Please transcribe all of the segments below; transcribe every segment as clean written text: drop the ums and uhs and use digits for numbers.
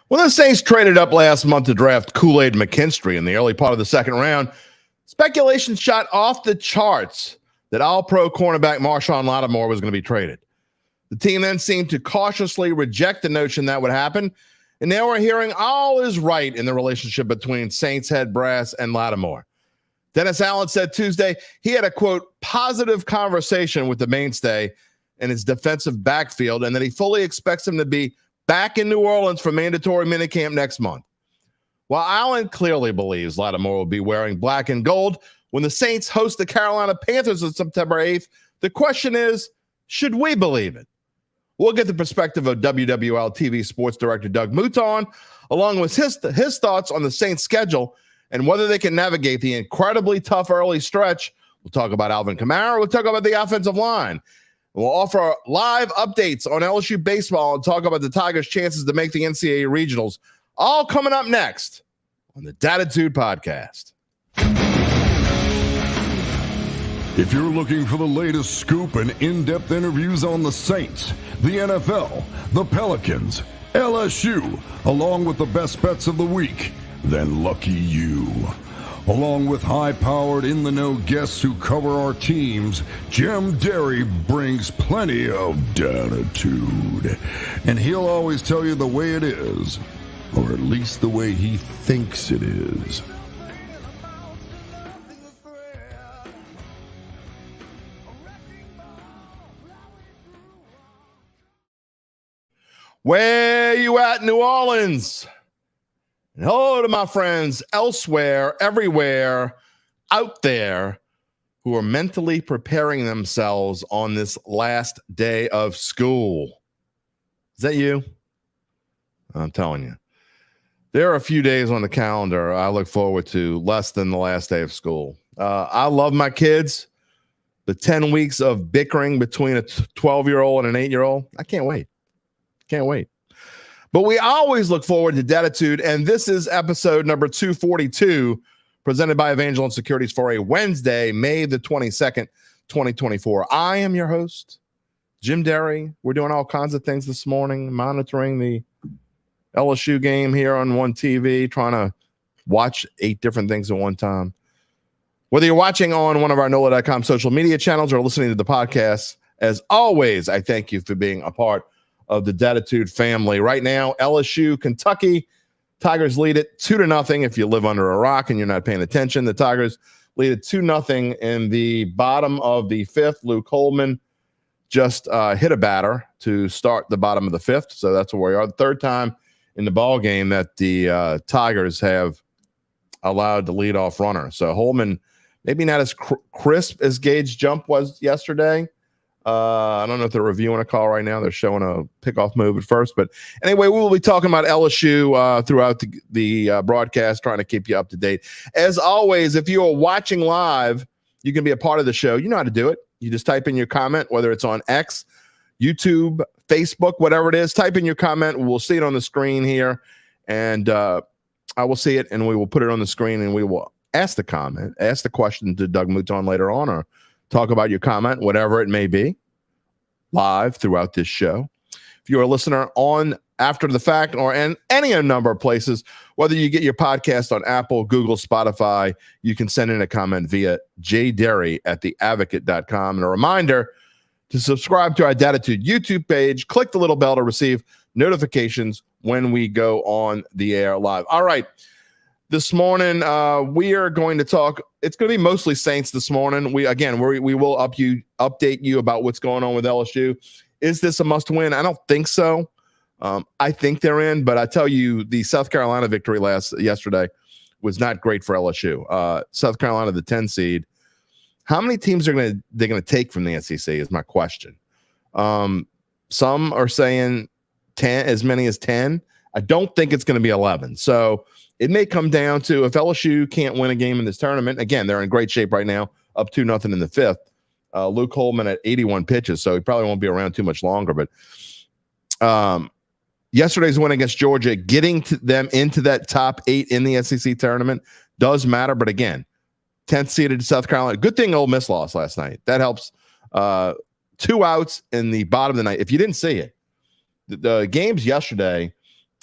When the Saints traded up last month to draft Kool-Aid McKinstry in the early part of the second round, speculation shot off the charts that all-pro cornerback Marshon Lattimore was going to be traded. The team then seemed to cautiously reject the notion that would happen, and now we're hearing all is right in the relationship between Saints head brass and Lattimore. Dennis Allen said Tuesday he had a, quote, positive conversation with the mainstay in his defensive backfield and that he fully expects him to be back in New Orleans for mandatory minicamp next month. While Allen clearly believes Lattimore will be wearing black and gold when the Saints host the Carolina Panthers on September 8th, the question is, should we believe it? We'll get the perspective of WWL-TV sports director Doug Mouton, along with his thoughts on the Saints' schedule and whether they can navigate the incredibly tough early stretch. We'll talk about Alvin Kamara. We'll talk about the offensive line. We'll offer live updates on LSU baseball and talk about the Tigers' chances to make the NCAA regionals. All coming up next on the Dattitude podcast. If you're looking for the latest scoop and in-depth interviews on the Saints, the NFL, the Pelicans, LSU, along with the best bets of the week, then lucky you. Along with high-powered, in-the-know guests who cover our teams, Jim Derry brings plenty of Dattitude. And he'll always tell you the way it is, or at least the way he thinks it is. Where you at, New Orleans? And hello to my friends elsewhere, everywhere, out there who are mentally preparing themselves on this last day of school. Is that you? I'm telling you. There are a few days on the calendar I look forward to less than the last day of school. I love my kids. The 10 weeks of bickering between a 12-year-old and an 8-year-old, I can't wait. Can't wait. But we always look forward to Dattitude, and this is episode number 242, presented by Evangeline Securities for a Wednesday, May the 22nd, 2024. I am your host, Jim Derry. We're doing all kinds of things this morning, monitoring the LSU game here on one TV, trying to watch 8 different things at one time. Whether you're watching on one of our NOLA.com social media channels or listening to the podcast, as always, I thank you for being a part of the Dattitude family. Right now, LSU, Kentucky, Tigers lead it 2-0. If you live under a rock and you're not paying attention, the Tigers lead it 2-0 in the bottom of the 5th. Luke Holman just hit a batter to start the bottom of the 5th, so that's where we are. The third time in the ball game that the Tigers have allowed the leadoff runner. So Holman, maybe not as crisp as Gage's jump was yesterday. I don't know if they're reviewing a call right now. They're showing a pickoff move at first. But anyway, we will be talking about LSU throughout the broadcast, trying to keep you up to date. As always, if you are watching live, you can be a part of the show. You know how to do it. You just type in your comment, whether it's on X, YouTube, Facebook, whatever it is. Type in your comment. We'll see it on the screen here. And I will see it, and we will put it on the screen, and we will ask the question to Doug Mouton later on, or talk about your comment, whatever it may be, live throughout this show. If you're a listener on after the fact or in any number of places, whether you get your podcast on Apple, Google, Spotify, you can send in a comment via jderry@theadvocate.com. And a reminder to subscribe to our Dattitude YouTube page. Click the little bell to receive notifications when we go on the air live. All right. This morning, we are going to talk. It's going to be mostly Saints this morning. We will update you about what's going on with LSU. Is this a must-win? I don't think so. I think they're in, but I tell you, the South Carolina victory yesterday was not great for LSU. South Carolina, the 10 seed. How many teams they're going to take from the SEC is my question. Some are saying 10, as many as 10. I don't think it's going to be 11. So it may come down to, if LSU can't win a game in this tournament, again, they're in great shape right now, up 2-0 in the 5th. Luke Holman at 81 pitches, so he probably won't be around too much longer. But yesterday's win against Georgia, getting them into that top 8 in the SEC tournament does matter. But again, 10th seeded South Carolina. Good thing Ole Miss lost last night. That helps. 2 outs in the bottom of the night. If you didn't see it, the games yesterday,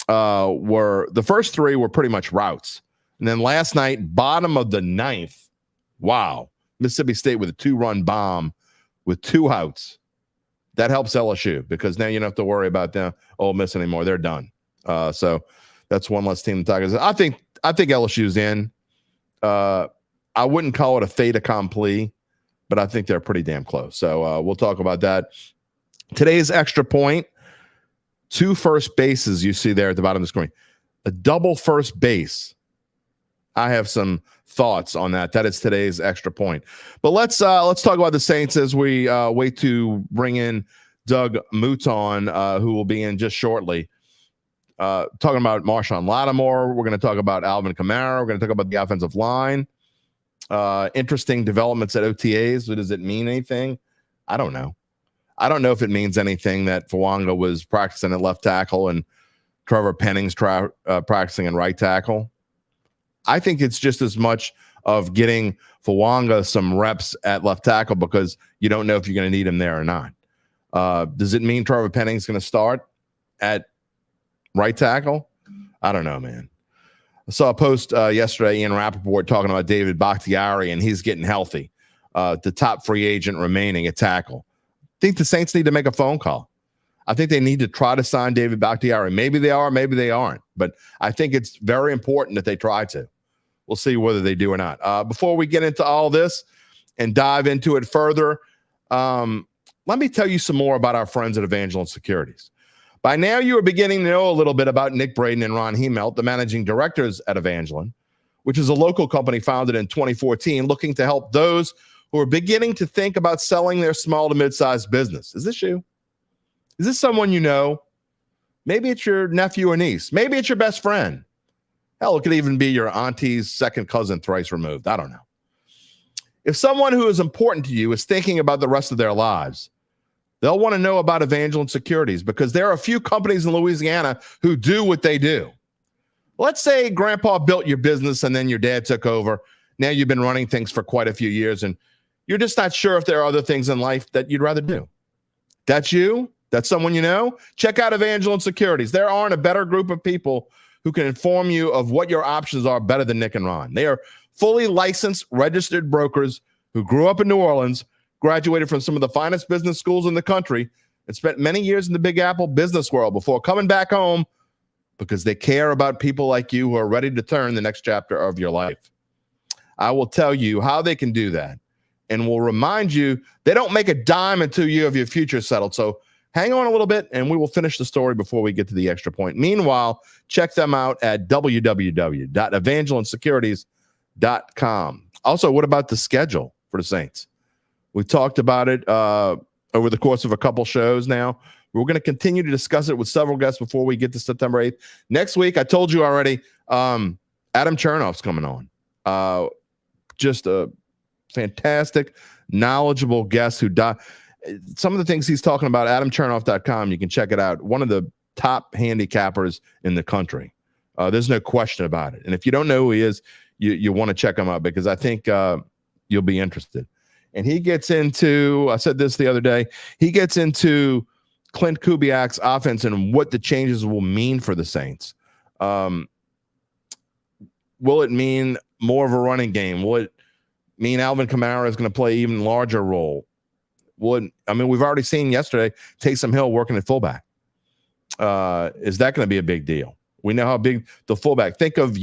were the first three were pretty much routes. And then last night, bottom of the ninth, wow, Mississippi State with a 2-run bomb with 2 outs. That helps LSU because now you don't have to worry about them Ole Miss anymore. They're done. So that's one less team to talk about. I think LSU's in. I wouldn't call it a fait accompli, but I think they're pretty damn close. So we'll talk about that. Today's extra point, 2 first bases you see there at the bottom of the screen. A double first base. I have some thoughts on that. That is today's extra point. But let's talk about the Saints as we wait to bring in Doug Mouton, who will be in just shortly. Talking about Marshon Lattimore. We're going to talk about Alvin Kamara. We're going to talk about the offensive line. Interesting developments at OTAs. Does it mean anything? I don't know. I don't know if it means anything that Fawanga was practicing at left tackle and Trevor Penning's practicing in right tackle. I think it's just as much of getting Fawanga some reps at left tackle because you don't know if you're going to need him there or not. Does it mean Trevor Penning's going to start at right tackle? I don't know, man. I saw a post yesterday, Ian Rappaport, talking about David Bakhtiari, and he's getting healthy. The top free agent remaining at tackle. I think the Saints need to make a phone call. I think they need to try to sign David Bakhtiari. Maybe they are, maybe they aren't. But I think it's very important that they try to. We'll see whether they do or not. Before we get into all this and dive into it further, let me tell you some more about our friends at Evangeline Securities. By now, you are beginning to know a little bit about Nick Braden and Ron Hemelt, the managing directors at Evangeline, which is a local company founded in 2014 looking to help those who are beginning to think about selling their small to mid-sized business. Is this you? Is this someone you know? Maybe it's your nephew or niece. Maybe it's your best friend. Hell, it could even be your auntie's second cousin thrice removed. I don't know. If someone who is important to you is thinking about the rest of their lives, they'll want to know about Evangeline Securities because there are a few companies in Louisiana who do what they do. Let's say grandpa built your business and then your dad took over. Now you've been running things for quite a few years and you're just not sure if there are other things in life that you'd rather do. That's you? That's someone you know? Check out Evangeline Securities. There aren't a better group of people who can inform you of what your options are better than Nick and Ron. They are fully licensed, registered brokers who grew up in New Orleans, graduated from some of the finest business schools in the country, and spent many years in the Big Apple business world before coming back home because they care about people like you who are ready to turn the next chapter of your life. I will tell you how they can do that, and will remind you they don't make a dime until you have your future settled. So hang on a little bit, and we will finish the story before we get to the extra point. Meanwhile, check them out at www.evangelinesecurities.com. Also, what about the schedule for the Saints? We talked about it over the course of a couple shows now. We're going to continue to discuss it with several guests before we get to September 8th. Next week, I told you already, Adam Chernoff's coming on. Just a fantastic, knowledgeable guest who died. Some of the things he's talking about, adamchernoff.com, you can check it out. One of the top handicappers in the country. There's no question about it. And if you don't know who he is, you want to check him out because I think you'll be interested. And he gets into, I said this the other day, he gets into Klint Kubiak's offense and what the changes will mean for the Saints. Will it mean more of a running game? Will it mean Alvin Kamara is going to play an even larger role? We've already seen yesterday Taysom Hill working at fullback. Is that going to be a big deal? We know how big the fullback. Think of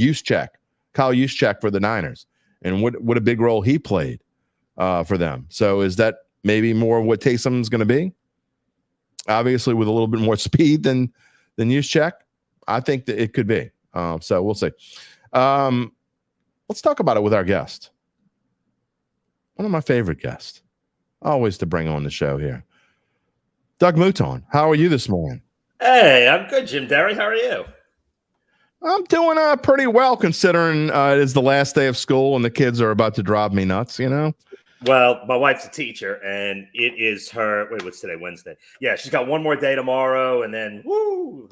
Kyle Juszczyk for the Niners, and what a big role he played for them. So is that maybe more of what Taysom's going to be? Obviously, with a little bit more speed than Juszczyk. I think that it could be. So we'll see. Let's talk about it with our guest. One of my favorite guests. Always to bring on the show here. Doug Mouton, how are you this morning? Hey, I'm good, Jim Derry. How are you? I'm doing pretty well considering it is the last day of school and the kids are about to drive me nuts, you know? Well, my wife's a teacher, and it is her – what's today, Wednesday? Yeah, she's got one more day tomorrow, and then, woo!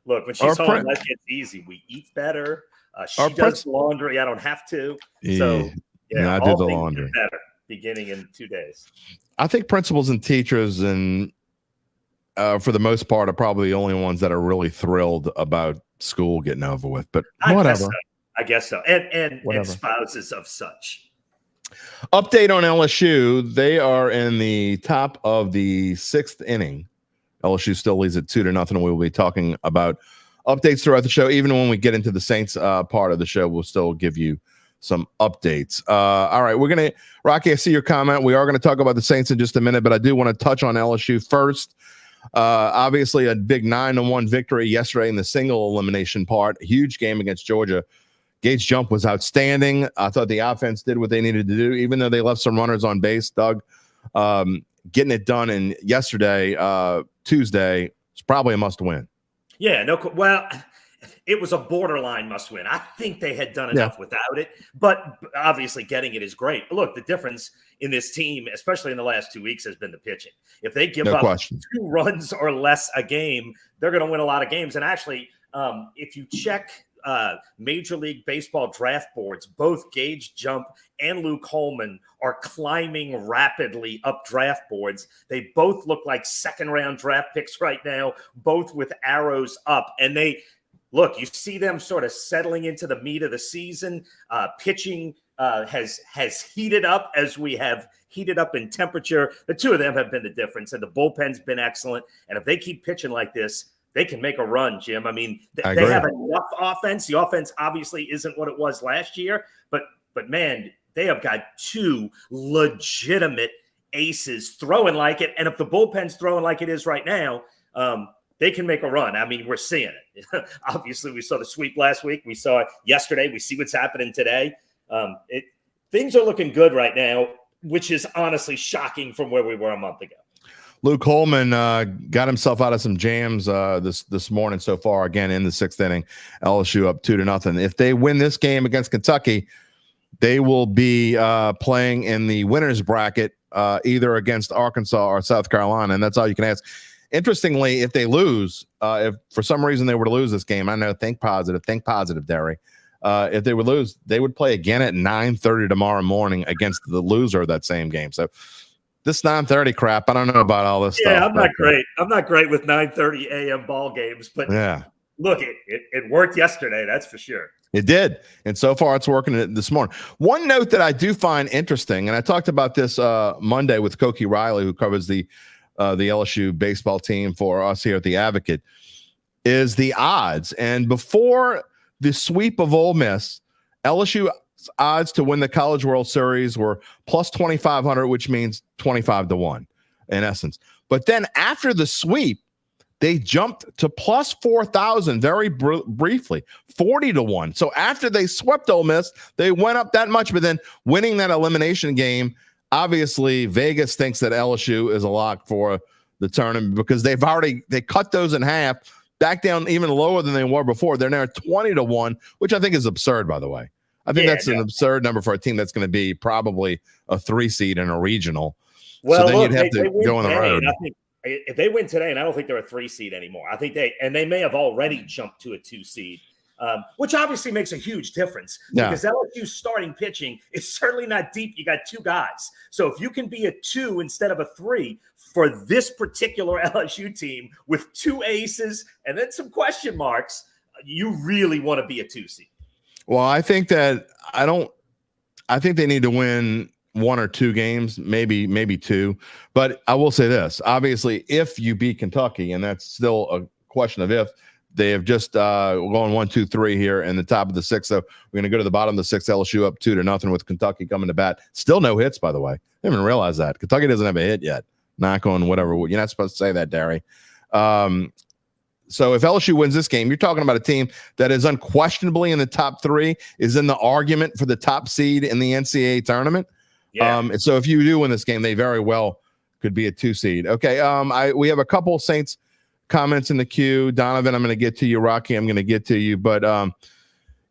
Look, when she's home, life gets easy. We eat better. She does laundry. I don't have to. So, yeah, I do the laundry. Better beginning in 2 days. I think principals and teachers and for the most part, are probably the only ones that are really thrilled about school getting over with. But whatever. I guess so. And spouses of such. Update on LSU. They are in the top of the 6th inning. LSU still leads at 2-0, and we will be talking about updates throughout the show. Even when we get into the Saints part of the show, we'll still give you some updates. All right, Rocky, I see your comment. We are going to talk about the Saints in just a minute, but I do want to touch on LSU first. Obviously, a big 9-1 victory yesterday in the single elimination part. A huge game against Georgia. Gage jump was outstanding. I thought the offense did what they needed to do, even though they left some runners on base. Doug, getting it done in yesterday, Tuesday, it's probably a must-win. Yeah, well, it was a borderline must-win. I think they had done enough without it, but obviously getting it is great. Look, the difference in this team, especially in the last 2 weeks, has been the pitching. If they give up 2 runs or less a game, they're going to win a lot of games. And actually, if you check Major League Baseball draft boards, both Gage Jump and Luke Holman are climbing rapidly up draft boards. They both look like second-round draft picks right now, both with arrows up. And look, you see them sort of settling into the meat of the season. Pitching has heated up as we have heated up in temperature. The two of them have been the difference, and the bullpen's been excellent. And if they keep pitching like this, they can make a run, Jim. I mean, they have enough offense. The offense obviously isn't what it was last year, but man, they have got 2 legitimate aces throwing like it. And if the bullpen's throwing like it is right now, they can make a run. I mean, we're seeing it. Obviously, we saw the sweep last week. We saw it yesterday. We see what's happening today. Things are looking good right now, which is honestly shocking from where we were a month ago. Luke Holman got himself out of some jams this morning so far. Again, in the 6th inning, LSU up 2-0. If they win this game against Kentucky, they will be playing in the winners bracket, either against Arkansas or South Carolina, and that's all you can ask. Interestingly, if they lose, if for some reason they were to lose this game, I know, think positive, Derry. If they would lose, they would play again at 9:30 tomorrow morning against the loser of that same game. So this 9:30 crap, I don't know about all this stuff. Yeah, I'm not great with 9:30 a.m. ball games, but look, it worked yesterday, that's for sure. It did, and so far it's working this morning. One note that I do find interesting, and I talked about this Monday with Koki Riley, who covers the LSU baseball team for us here at The Advocate, is the odds. And before the sweep of Ole Miss, LSU odds to win the College World Series were plus 2,500, which means 25-1 in essence. But then after the sweep, they jumped to plus 4,000 very briefly, 40-1. So after they swept Ole Miss, they went up that much. But then winning that elimination game, obviously Vegas thinks that LSU is a lock for the tournament because they cut those in half, back down even lower than they were before. They're now 20-1, which I think is absurd, by the way. I think that's an absurd number for a team that's going to be probably a 3 seed in a regional. Well, so then you'd have to go on the road. I think if they win today, and I don't think they're a 3 seed anymore. I think they may have already jumped to a 2 seed, which obviously makes a huge difference because LSU's starting pitching is certainly not deep. You got 2 guys. So if you can be a 2 instead of a 3 for this particular LSU team with 2 aces and then some question marks, you really want to be a 2 seed. Well, I think they need to win 1 or 2 games, maybe 2. But I will say this, obviously, if you beat Kentucky, and that's still a question of if, they have just gone 1, 2, 3 here in the top of the 6th. So we're going to go to the bottom of the 6th, LSU up 2-0 with Kentucky coming to bat. Still no hits, by the way. I didn't even realize that. Kentucky doesn't have a hit yet. Knock on whatever. You're not supposed to say that, Derry. So if LSU wins this game, you're talking about a team that is unquestionably in the top 3, is in the argument for the top seed in the NCAA tournament. Yeah. And so if you do win this game, they very well could be a 2 seed. Okay. We have a couple of Saints comments in the queue. Donovan, I'm going to get to you. Rocky, I'm going to get to you. But,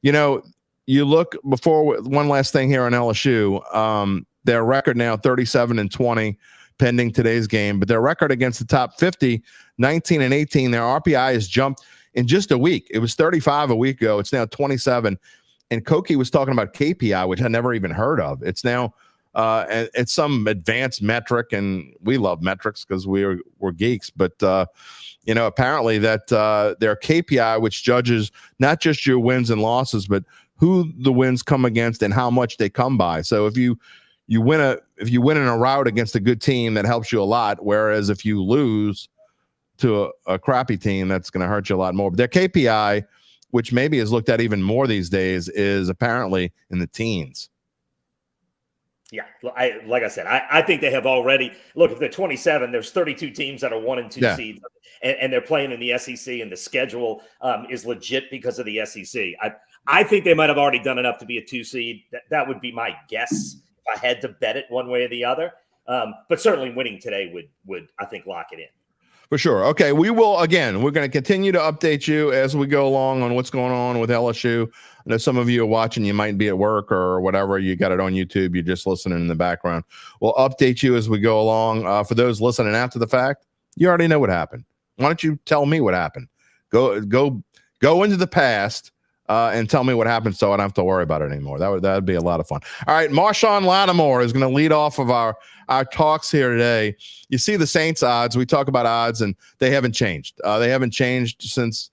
you look before one last thing here on LSU. Their record now 37-20 pending today's game, but their record against the top 50, 19-18. Their RPI has jumped in just a week. It was 35 a week ago. It's now 27. And Koki was talking about KPI, which I never even heard of. It's now and it's some advanced metric, and we love metrics because we're geeks. But apparently that their KPI, which judges not just your wins and losses, but who the wins come against and how much they come by. So if you win in a rout against a good team, that helps you a lot. Whereas if you lose to a crappy team, that's going to hurt you a lot more. But their KPI, which maybe is looked at even more these days, is apparently in the teens. Yeah, like I said, I think they have already – look, if they're 27, there's 32 teams that are 1 and 2 seeds, and they're playing in the SEC, and the schedule is legit because of the SEC. I think they might have already done enough to be a 2 seed. That would be my guess if I had to bet it one way or the other. But certainly winning today would I think, lock it in. For sure. Okay, we're going to continue to update you as we go along on what's going on with LSU. I know some of you are watching. You might be at work or whatever. You got it on YouTube. You're just listening in the background. We'll update you as we go along. For those listening after the fact, you already know what happened. Why don't you tell me what happened? Go into the past and tell me what happened so I don't have to worry about it anymore. That'd be a lot of fun. All right, Marshon Lattimore is going to lead off of our talks here today. You see the Saints odds. We talk about odds, and they haven't changed. They haven't changed since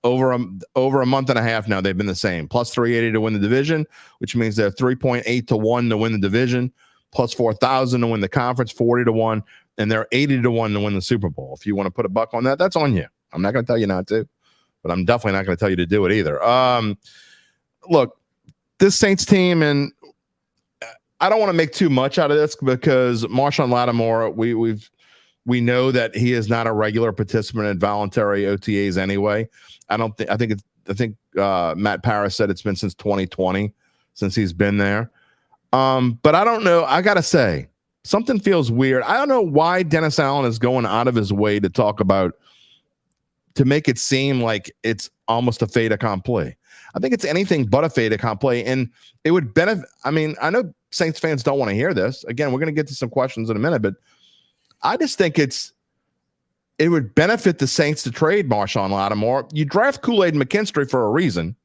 over a month and a half now. They've been the same. Plus 380 to win the division, which means they're 3.8 to 1 to win the division. Plus 4,000 to win the conference, 40 to 1, and they're 80 to 1 to win the Super Bowl. If you want to put a buck on that, that's on you. I'm not going to tell you not to, but I'm definitely not going to tell you to do it either. Look, this Saints team, and I don't want to make too much out of this because Marshon Lattimore, we know that he is not a regular participant in voluntary OTAs anyway. I think Matt Parris said it's been since 2020 since he's been there. But I don't know. I got to say, something feels weird. I don't know why Dennis Allen is going out of his way to make it seem like it's almost a fait accompli. I think it's anything but a fait accompli, and it would benefit. I mean, I know Saints fans don't want to hear this. Again, we're going to get to some questions in a minute, but I just think it would benefit the Saints to trade Marshon Lattimore. You draft Kool-Aid McKinstry for a reason,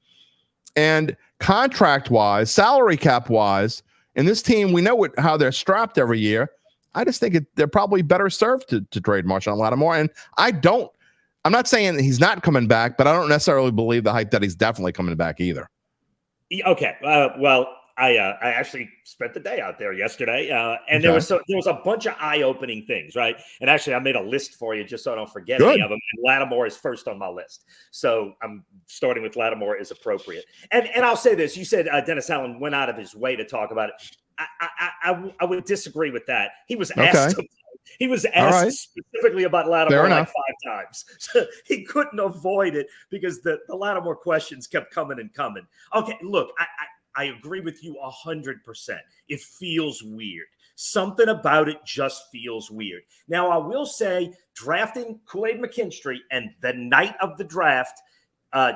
and contract-wise, salary cap-wise, and this team, we know how they're strapped every year. I just think they're probably better served to trade Marshon Lattimore, and I'm not saying that he's not coming back, but I don't necessarily believe the hype that he's definitely coming back either. Okay. Well, I actually spent the day out there yesterday, and there was a bunch of eye-opening things, right? And actually, I made a list for you just so I don't forget any of them. And Lattimore is first on my list, so I'm starting with Lattimore is appropriate. And I'll say this: you said Dennis Allen went out of his way to talk about it. I would disagree with that. He was asked. He was asked specifically about Lattimore like 5 times. So he couldn't avoid it because the Lattimore questions kept coming and coming. Okay, look, I agree with you 100%. It feels weird. Something about it just feels weird. Now, I will say drafting Kool-Aid McKinstry, and the night of the draft,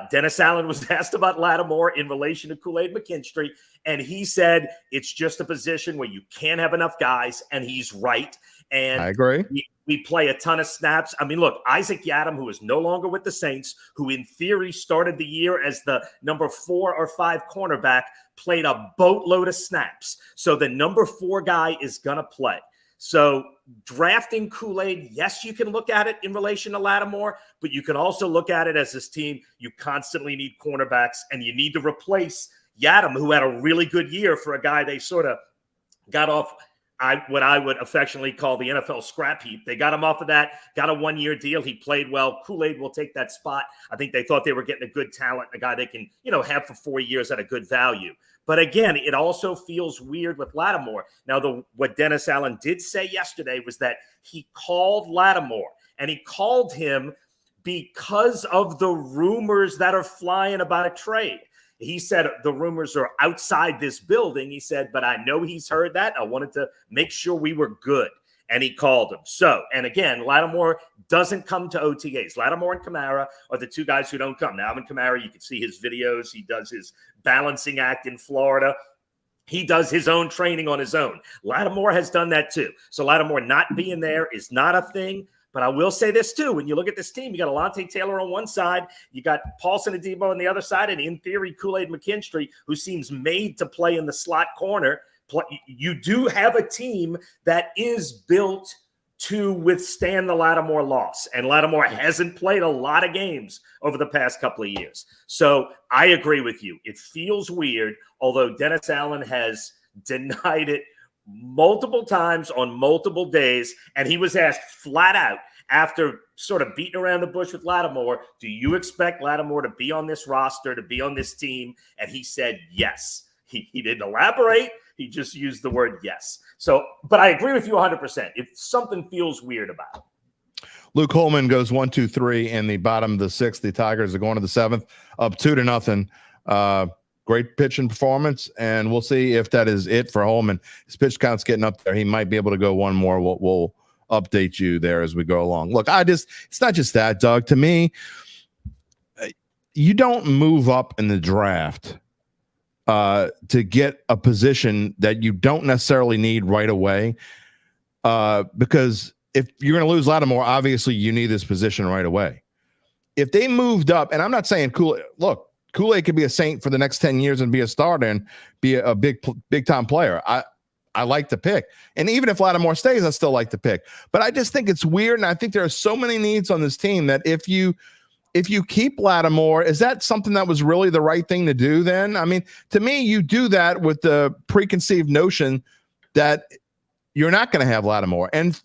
Dennis Allen was asked about Lattimore in relation to Kool-Aid McKinstry, and he said it's just a position where you can't have enough guys, and he's right. And I agree. We play a ton of snaps. I mean, look, Isaac Yiadom, who is no longer with the Saints, who in theory started the year as the number 4 or 5 cornerback, played a boatload of snaps. So the number 4 guy is going to play. So drafting Kool-Aid, yes, you can look at it in relation to Lattimore, but you can also look at it as this team, you constantly need cornerbacks, and you need to replace Yiadom, who had a really good year for a guy they sort of got off what I would affectionately call the NFL scrap heap. They got him off of that, got a 1-year deal. He played well. Kool-Aid will take that spot. I think they thought they were getting a good talent, a guy they can, have for 4 years at a good value. But again, it also feels weird with Lattimore. Now, what Dennis Allen did say yesterday was that he called Lattimore, and he called him because of the rumors that are flying about a trade. He said the rumors are outside this building. He said, but I know he's heard that. I wanted to make sure we were good. And he called him. So, and again, Lattimore doesn't come to OTAs. Lattimore and Kamara are the 2 guys who don't come. Now, Alvin Kamara, you can see his videos. He does his balancing act in Florida. He does his own training on his own. Lattimore has done that too. So Lattimore not being there is not a thing. But I will say this too. When you look at this team, you got Alontae Taylor on one side, you got Paulson Adebo on the other side, and in theory, Kool-Aid McKinstry, who seems made to play in the slot corner, you do have a team that is built to withstand the Lattimore loss. And Lattimore hasn't played a lot of games over the past couple of years. So I agree with you. It feels weird, although Dennis Allen has denied it multiple times on multiple days. And he was asked flat out after sort of beating around the bush with Lattimore, do you expect Lattimore to be on this roster, to be on this team? And he said yes. He didn't elaborate. He just used the word yes. So, but I agree with you 100%. If something feels weird about it. Luke Holman goes 1-2-3 in the bottom of the sixth. The Tigers are going to the seventh, up 2-0. Great pitching performance, and we'll see if that is it for Holman. His pitch count's getting up there. He might be able to go one more. We'll update you there as we go along. Look, it's not just that, Doug. To me, you don't move up in the draft to get a position that you don't necessarily need right away. Because if you're going to lose Lattimore, obviously you need this position right away. If they moved up, and I'm not saying Kool-Aid could be a Saint for the next 10 years and be a starter and be a big time player. I like the pick. And even if Lattimore stays, I still like the pick. But I just think it's weird, and I think there are so many needs on this team that if you keep Lattimore, is that something that was really the right thing to do then? I mean, to me, you do that with the preconceived notion that you're not going to have Lattimore. And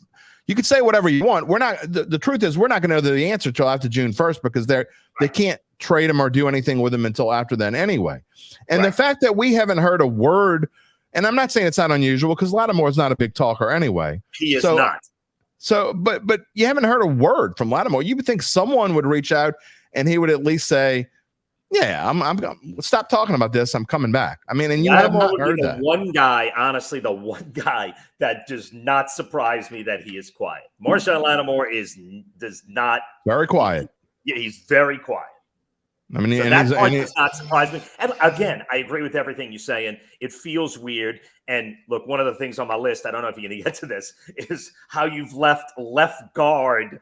you could say whatever you want. We're not. The truth is, we're not going to know the answer till after June 1st because they can't trade him or do anything with him until after then anyway. And the fact that we haven't heard a word, and I'm not saying it's not unusual because Lattimore is not a big talker anyway. He is not. So, but you haven't heard a word from Lattimore. You would think someone would reach out and he would at least say, "Yeah, I'm stop talking about this. I'm coming back." I mean, and you have not heard that. One guy, honestly, the one guy that does not surprise me that he is quiet. Marshon Lattimore does not very quiet. He's very quiet. I mean, so that part does not surprise me. And again, I agree with everything you say, and it feels weird. And look, one of the things on my list, I don't know if you're going to get to this, is how you've left guard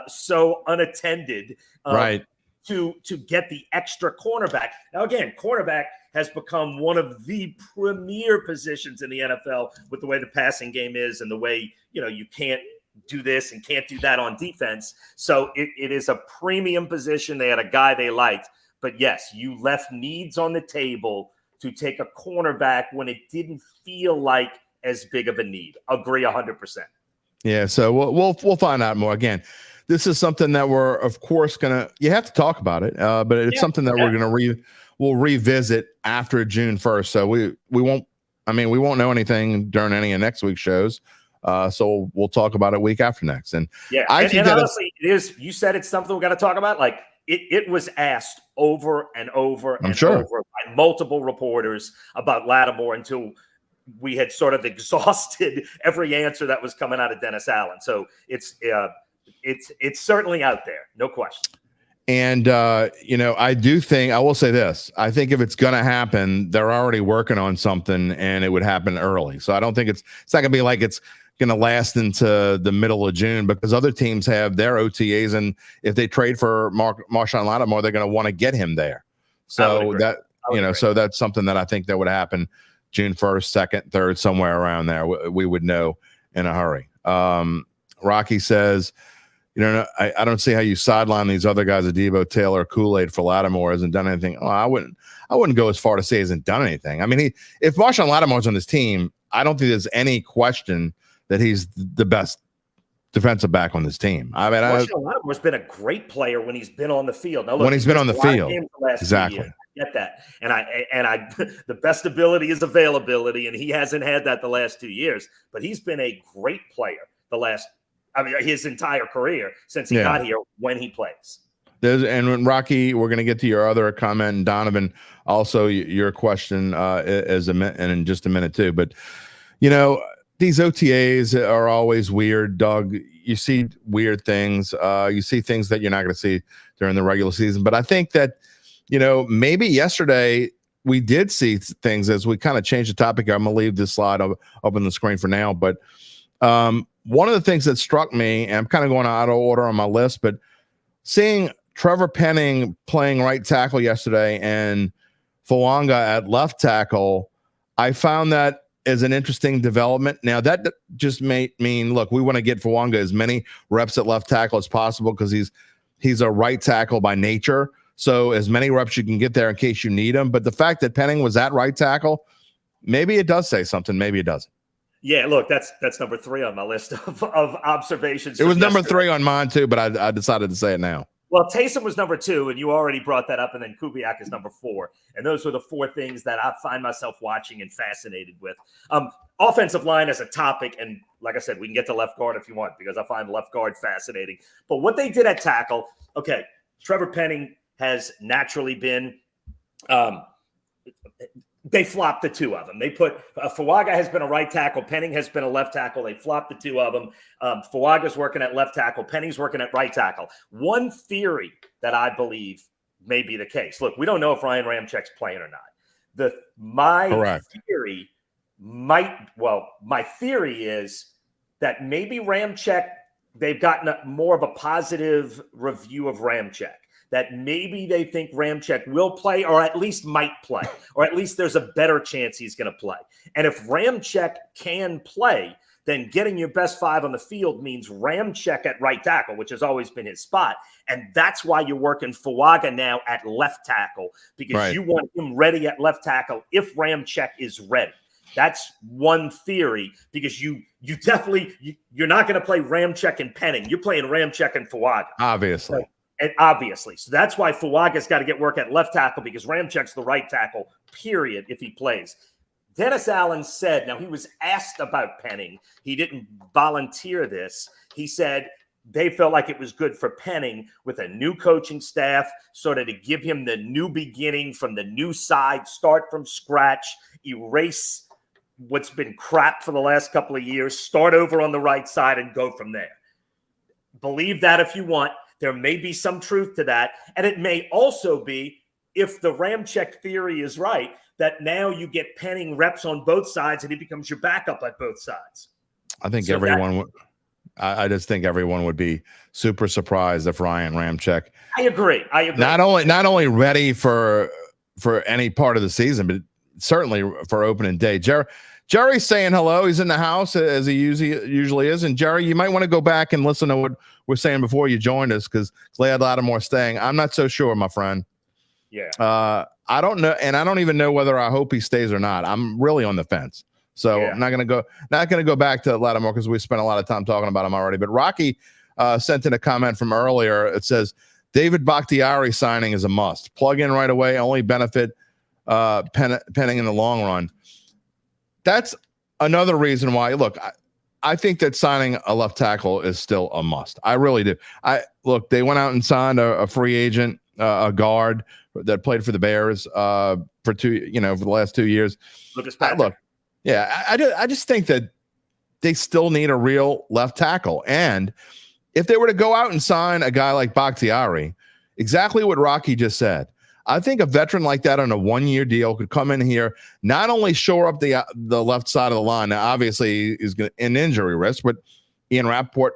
so unattended, right? To get the extra cornerback. Now, again, cornerback has become one of the premier positions in the NFL with the way the passing game is and the way you can't do this and can't do that on defense. So it is a premium position. They had a guy they liked, but yes, you left needs on the table to take a cornerback when it didn't feel like as big of a need. Agree 100%. Yeah. So we'll find out more. Again, this is something that we're of course you have to talk about it, but it's something that we'll revisit after June 1st. So we won't know anything during any of next week's shows. So we'll talk about it week after next. And I think honestly, it is. You said it's something we got to talk about. Like it was asked over and over over by multiple reporters about Lattimore until we had sort of exhausted every answer that was coming out of Dennis Allen. So it's certainly out there, no question. And I do think, I will say this, I think if it's going to happen, they're already working on something and it would happen early. So I don't think it's not going to be like it's going to last into the middle of June because other teams have their OTAs. And if they trade for Marshon Lattimore, they're going to want to get him there. So so that's something that I think that would happen June 1st, 2nd, 3rd, somewhere around there. We would know in a hurry. Rocky says, I don't see how you sideline these other guys, Adebo, Taylor, Kool-Aid for Lattimore hasn't done anything. Oh, I wouldn't go as far to say he hasn't done anything. I mean, if Marshon Lattimore's on this team, I don't think there's any question that he's the best defensive back on this team. I mean, Marshon Lattimore's been a great player when he's been on the field. Now, look, when he's been on the field, exactly. I get that, and I the best ability is availability, and he hasn't had that the last 2 years. But he's been a great player his entire career since he got here when he plays. And when Rocky, we're going to get to your other comment, and Donovan, also your question in just a minute too. But these OTAs are always weird, Doug. You see weird things. You see things that you're not going to see during the regular season. But I think that maybe yesterday we did see things as we kind of changed the topic. I'm going to leave this slide up on the screen for now, but. One of the things that struck me, and I'm kind of going out of order on my list, but seeing Trevor Penning playing right tackle yesterday and Fuanga at left tackle, I found that is an interesting development. Now, that just may mean, look, we want to get Fawanga as many reps at left tackle as possible because he's a right tackle by nature. So as many reps you can get there in case you need him. But the fact that Penning was at right tackle, maybe it does say something. Maybe it doesn't. Yeah, look, that's number 3 on my list of observations. It was number 3 on mine too, but I decided to say it now. Well, Taysom was number 2, and you already brought that up, and then Kubiak is number 4. And those were the 4 things that I find myself watching and fascinated with. Offensive line as a topic, and like I said, we can get to left guard if you want, because I find left guard fascinating. But what they did at tackle, okay, Trevor Penning has naturally been they flopped the 2 of them. They put Fawanga has been a right tackle. Penning has been a left tackle. They flopped the 2 of them. Fawaga's working at left tackle. Penning's working at right tackle. One theory that I believe may be the case. Look, we don't know if Ryan Ramczak's playing or not. My theory is that maybe Ramczyk, they've gotten more of a positive review of Ramczyk. That maybe they think Ramczyk will play or at least might play, or at least there's a better chance he's going to play. And if Ramczyk can play, then getting your best 5 on the field means Ramczyk at right tackle, which has always been his spot. And that's why you're working Fawanga now at left tackle, because you want him ready at left tackle if Ramczyk is ready. That's one theory, because you're not going to play Ramczyk and Penning. You're playing Ramczyk and Fawanga. Obviously. So that's why Fawaga's got to get work at left tackle, because Ramczyk's the right tackle, period, if he plays. Dennis Allen said, now he was asked about Penning. He didn't volunteer this. He said they felt like it was good for Penning with a new coaching staff, sort of to give him the new beginning from the new side, start from scratch, erase what's been crap for the last couple of years, start over on the right side and go from there. Believe that if you want. There may be some truth to that. And it may also be, if the Ramczyk theory is right, that now you get Penning reps on both sides and he becomes your backup at both sides. I think I just think everyone would be super surprised if Ryan Ramczyk. I agree. Not only ready for any part of the season, but certainly for opening day. Jerry's saying hello. He's in the house as he usually is. And Jerry, you might want to go back and listen to what we're saying before you joined us, because Glad Lattimore's staying. I'm not so sure, my friend. Yeah. I don't know, and I don't even know whether I hope he stays or not. I'm really on the fence. So I'm not gonna go back to Lattimore because we spent a lot of time talking about him already. But Rocky sent in a comment from earlier. It says David Bakhtiari signing is a must. Plug in right away. Only benefit Penning in the long run. That's another reason why. Look, I think that signing a left tackle is still a must. I really do. Look, they went out and signed a free agent, a guard that played for the Bears for the last 2 years. I just think that they still need a real left tackle. And if they were to go out and sign a guy like Bakhtiari, exactly what Rocky just said, I think a veteran like that on a 1-year deal could come in here, not only shore up the left side of the line. Now, obviously, he's an injury risk, but Ian Rappaport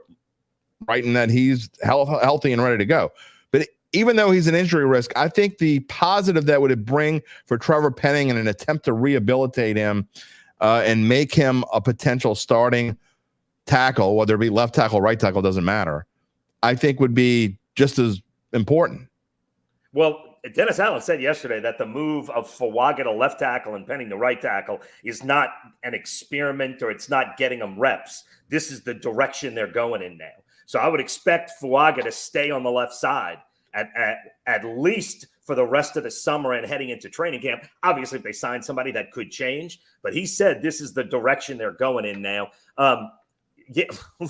writing that he's healthy and ready to go. But even though he's an injury risk, I think the positive that would bring for Trevor Penning in an attempt to rehabilitate him and make him a potential starting tackle, whether it be left tackle, right tackle, doesn't matter, I think would be just as important. Well, Dennis Allen said yesterday that the move of Fawanga to left tackle and Penning to right tackle is not an experiment, or it's not getting them reps. This is the direction they're going in now. So I would expect Fawanga to stay on the left side at least for the rest of the summer and heading into training camp. Obviously, if they sign somebody, that could change. But he said this is the direction they're going in now.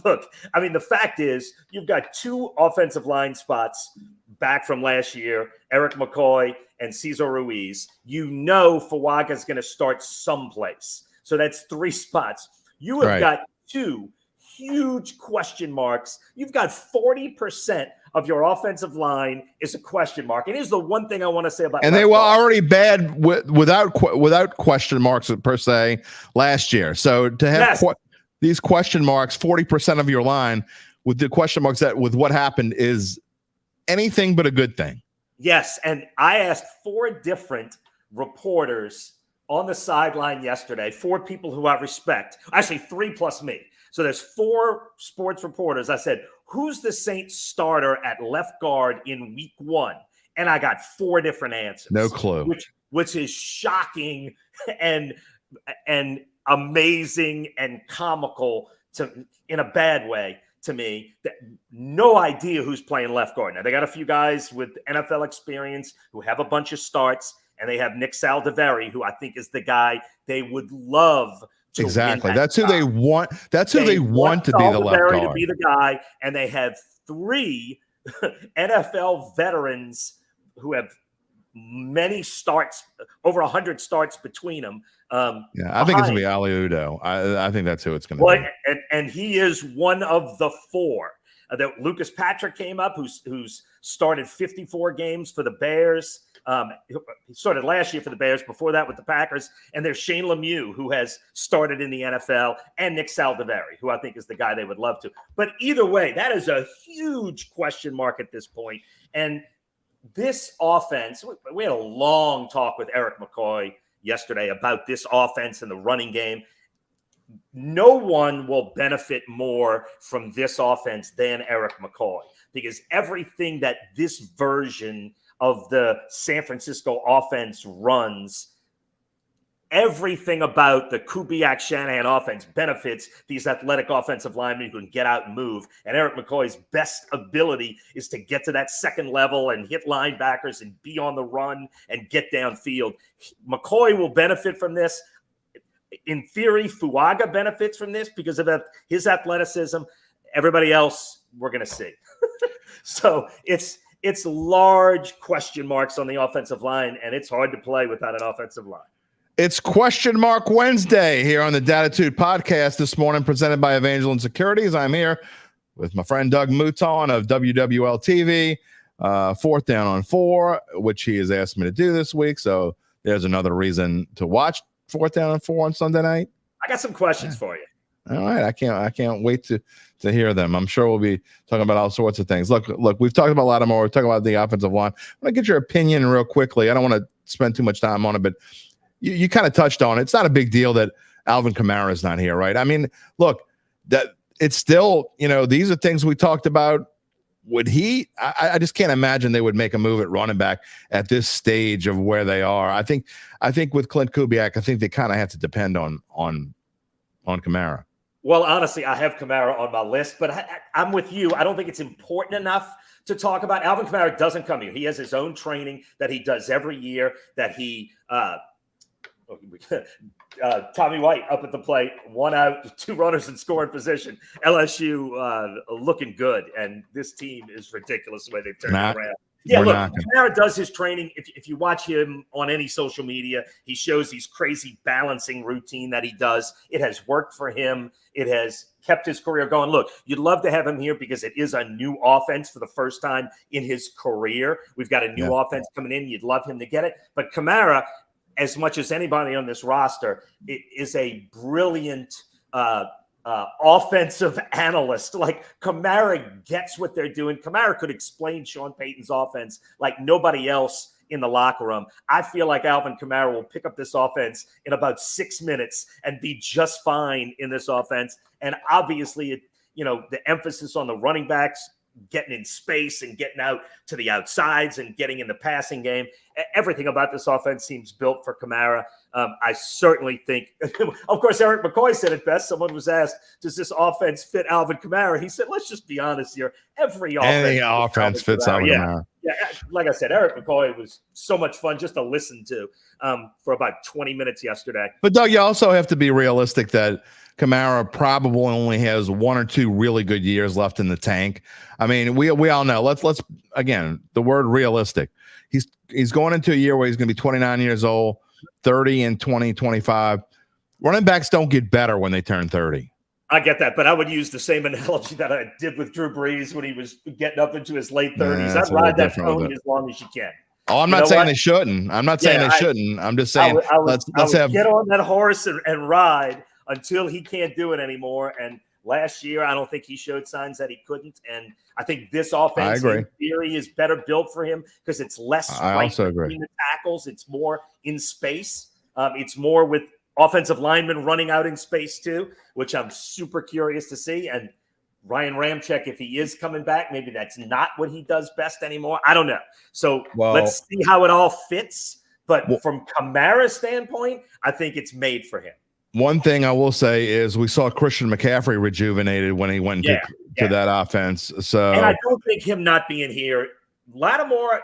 Look, I mean, the fact is you've got 2 offensive line spots back from last year, Eric McCoy and Cesar Ruiz. Fawaga's going to start someplace. So that's 3 spots. You have got 2 huge question marks. You've got 40% of your offensive line is a question mark. And here's the one thing I want to say about and they were already bad without question marks per se last year. So to have these question marks, 40% of your line with the question marks, that with what happened is anything but a good thing. Yes, and I asked 4 different reporters on the sideline yesterday, 4 people who I respect, actually 3 plus me. So there's 4 sports reporters. I said, who's the Saints starter at left guard in week 1? And I got 4 different answers. No clue. Which is shocking and amazing and comical in a bad way to me. That no idea who's playing left guard. Now, they got a few guys with NFL experience who have a bunch of starts, and they have Nick Saldiveri, who I think is the guy they would love to exactly. win That's who they want. That's who they want to be the left guard. To be the guy, and they have 3 NFL veterans who have many starts, over 100 starts between them. I think it's going to be Ali Udo. I think that's who it's going to be. And he is one of the 4. That Lucas Patrick came up, who's started 54 games for the Bears. He started last year for the Bears, before that with the Packers. And there's Shane Lemieux, who has started in the NFL, and Nick Saldiveri, who I think is the guy they would love to. But either way, that is a huge question mark at this point. And this offense, we had a long talk with Eric McCoy yesterday about this offense and the running game. No one will benefit more from this offense than Eric McCoy, because everything that this version of the San Francisco offense runs, everything about the Kubiak Shanahan offense benefits these athletic offensive linemen who can get out and move. And Eric McCoy's best ability is to get to that second level and hit linebackers and be on the run and get downfield. McCoy will benefit from this. In theory, Fuaga benefits from this because of his athleticism. Everybody else, we're going to see. So it's large question marks on the offensive line, and it's hard to play without an offensive line. It's Question Mark Wednesday here on the Dattitude podcast this morning, presented by Evangeline Securities. I'm here with my friend Doug Mouton of WWL-TV, 4th Down on 4, which he has asked me to do this week. So there's another reason to watch 4th Down on 4 on Sunday night. I got some questions for you. All right, I can't wait to hear them. I'm sure we'll be talking about all sorts of things. Look, we've talked about Lattimore. We're talking about the offensive line. I want to get your opinion real quickly. I don't want to spend too much time on it, but you kind of touched on it. It's not a big deal that Alvin Kamara is not here, right? I mean, look, that it's still, these are things we talked about. Would he? I just can't imagine they would make a move at running back at this stage of where they are. I think with Klint Kubiak, I think they kind of have to depend on Kamara. Well, honestly, I have Kamara on my list, but I'm with you. I don't think it's important enough to talk about. Alvin Kamara doesn't come here. He has his own training that he does every year, that he Tommy White up at the plate, 1 out, 2 runners in scoring position. LSU looking good, and this team is ridiculous the way they've turned it around. Yeah, look, Kamara does his training. If you watch him on any social media, he shows these crazy balancing routine that he does. It has worked for him. It has kept his career going. Look, you'd love to have him here because it is a new offense for the first time in his career. We've got a new offense coming in. You'd love him to get it. But Kamara, as much as anybody on this roster, it is a brilliant offensive analyst. Like, Kamara gets what they're doing. Kamara could explain Sean Payton's offense like nobody else in the locker room. I feel like Alvin Kamara will pick up this offense in about 6 minutes and be just fine in this offense. And obviously, the emphasis on the running backs, getting in space and getting out to the outsides and getting in the passing game. Everything about this offense seems built for Kamara. I certainly think, of course, Eric McCoy said it best. Someone was asked, does this offense fit Alvin Kamara? He said, let's just be honest here. Any offense fits Alvin Kamara. Yeah, like I said, Eric McCoy was so much fun just to listen to for about 20 minutes yesterday. But, Doug, you also have to be realistic that Kamara probably only has 1 or 2 really good years left in the tank. I mean, we all know. Let's again, the word realistic. He's going into a year where he's going to be 29 years old, 30 in 2025. Running backs don't get better when they turn 30. I get that, but I would use the same analogy that I did with Drew Brees when he was getting up into his late 30s. I'd ride that pony as long as you can. Oh, I'm not saying they shouldn't. I'm not saying they shouldn't. I'm just saying let's get on that horse and ride until he can't do it anymore. And last year, I don't think he showed signs that he couldn't. And I think this offense, in theory, is better built for him because it's less between the tackles. It's more in space. It's more with offensive linemen running out in space too, which I'm super curious to see. And Ryan Ramczyk, if he is coming back, maybe that's not what he does best anymore. I don't know. So let's see how it all fits. But from Kamara's standpoint, I think it's made for him. One thing I will say is we saw Christian McCaffrey rejuvenated when he went to that offense. So, and I don't think him not being here, Lattimore,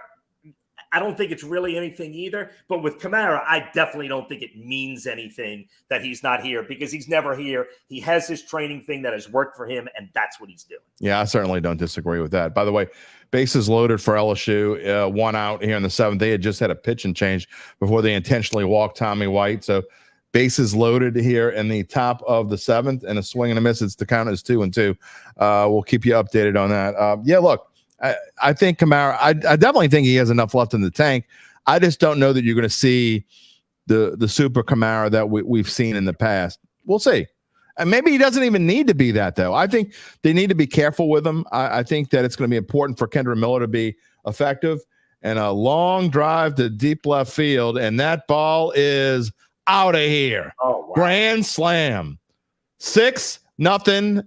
I don't think it's really anything either. But with Kamara, I definitely don't think it means anything that he's not here because he's never here. He has his training thing that has worked for him, and that's what he's doing. Yeah, I certainly don't disagree with that. By the way, bases loaded for LSU, 1 out here in the 7th. They had just had a pitch and change before they intentionally walked Tommy White. So bases loaded here in the top of the 7th, and a swing and a miss. It's the count is 2-2. We'll keep you updated on that. Look, I think Kamara, I definitely think he has enough left in the tank. I just don't know that you're going to see the super Kamara that we've seen in the past. We'll see. And maybe he doesn't even need to be that, though. I think they need to be careful with him. I think that it's going to be important for Kendra Miller to be effective. And a long drive to deep left field, and that ball is out of here. Oh, wow. Grand slam. 6-0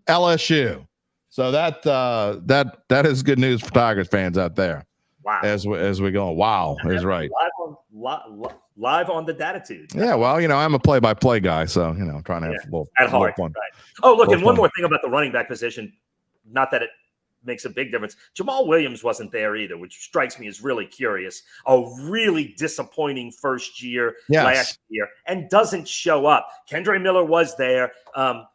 LSU. So that is good news for Tigers fans out there. Wow. As we go. Wow is right. Live on the Dattitude. Yeah, well, I'm a play-by-play guy, so I'm trying to have a little at heart. Fun. Right. Oh, look, and one more thing about the running back position. Not that it makes a big difference. Jamal Williams wasn't there either, which strikes me as really curious. A really disappointing first year last year, and doesn't show up. Kendra Miller was there.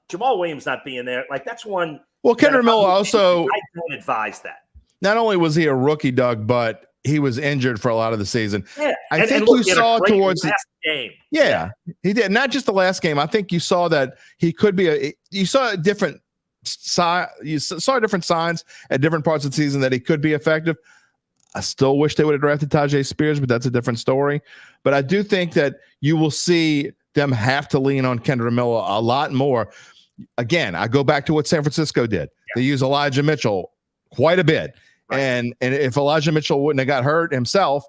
Jamal Williams not being there, like that's one. Well, Kendra Miller also. I don't advise that. Not only was he a rookie, Doug, but he was injured for a lot of the season. Yeah, I think you saw towards the last game. Yeah, he did. Not just the last game. I think you saw that he could be you saw a different side. You saw different signs at different parts of the season that he could be effective. I still wish they would have drafted Tajay Spears, but that's a different story. But I do think that you will see them have to lean on Kendra Miller a lot more. Again, I go back to what San Francisco did. Yeah. They use Elijah Mitchell quite a bit. Right. And if Elijah Mitchell wouldn't have got hurt himself,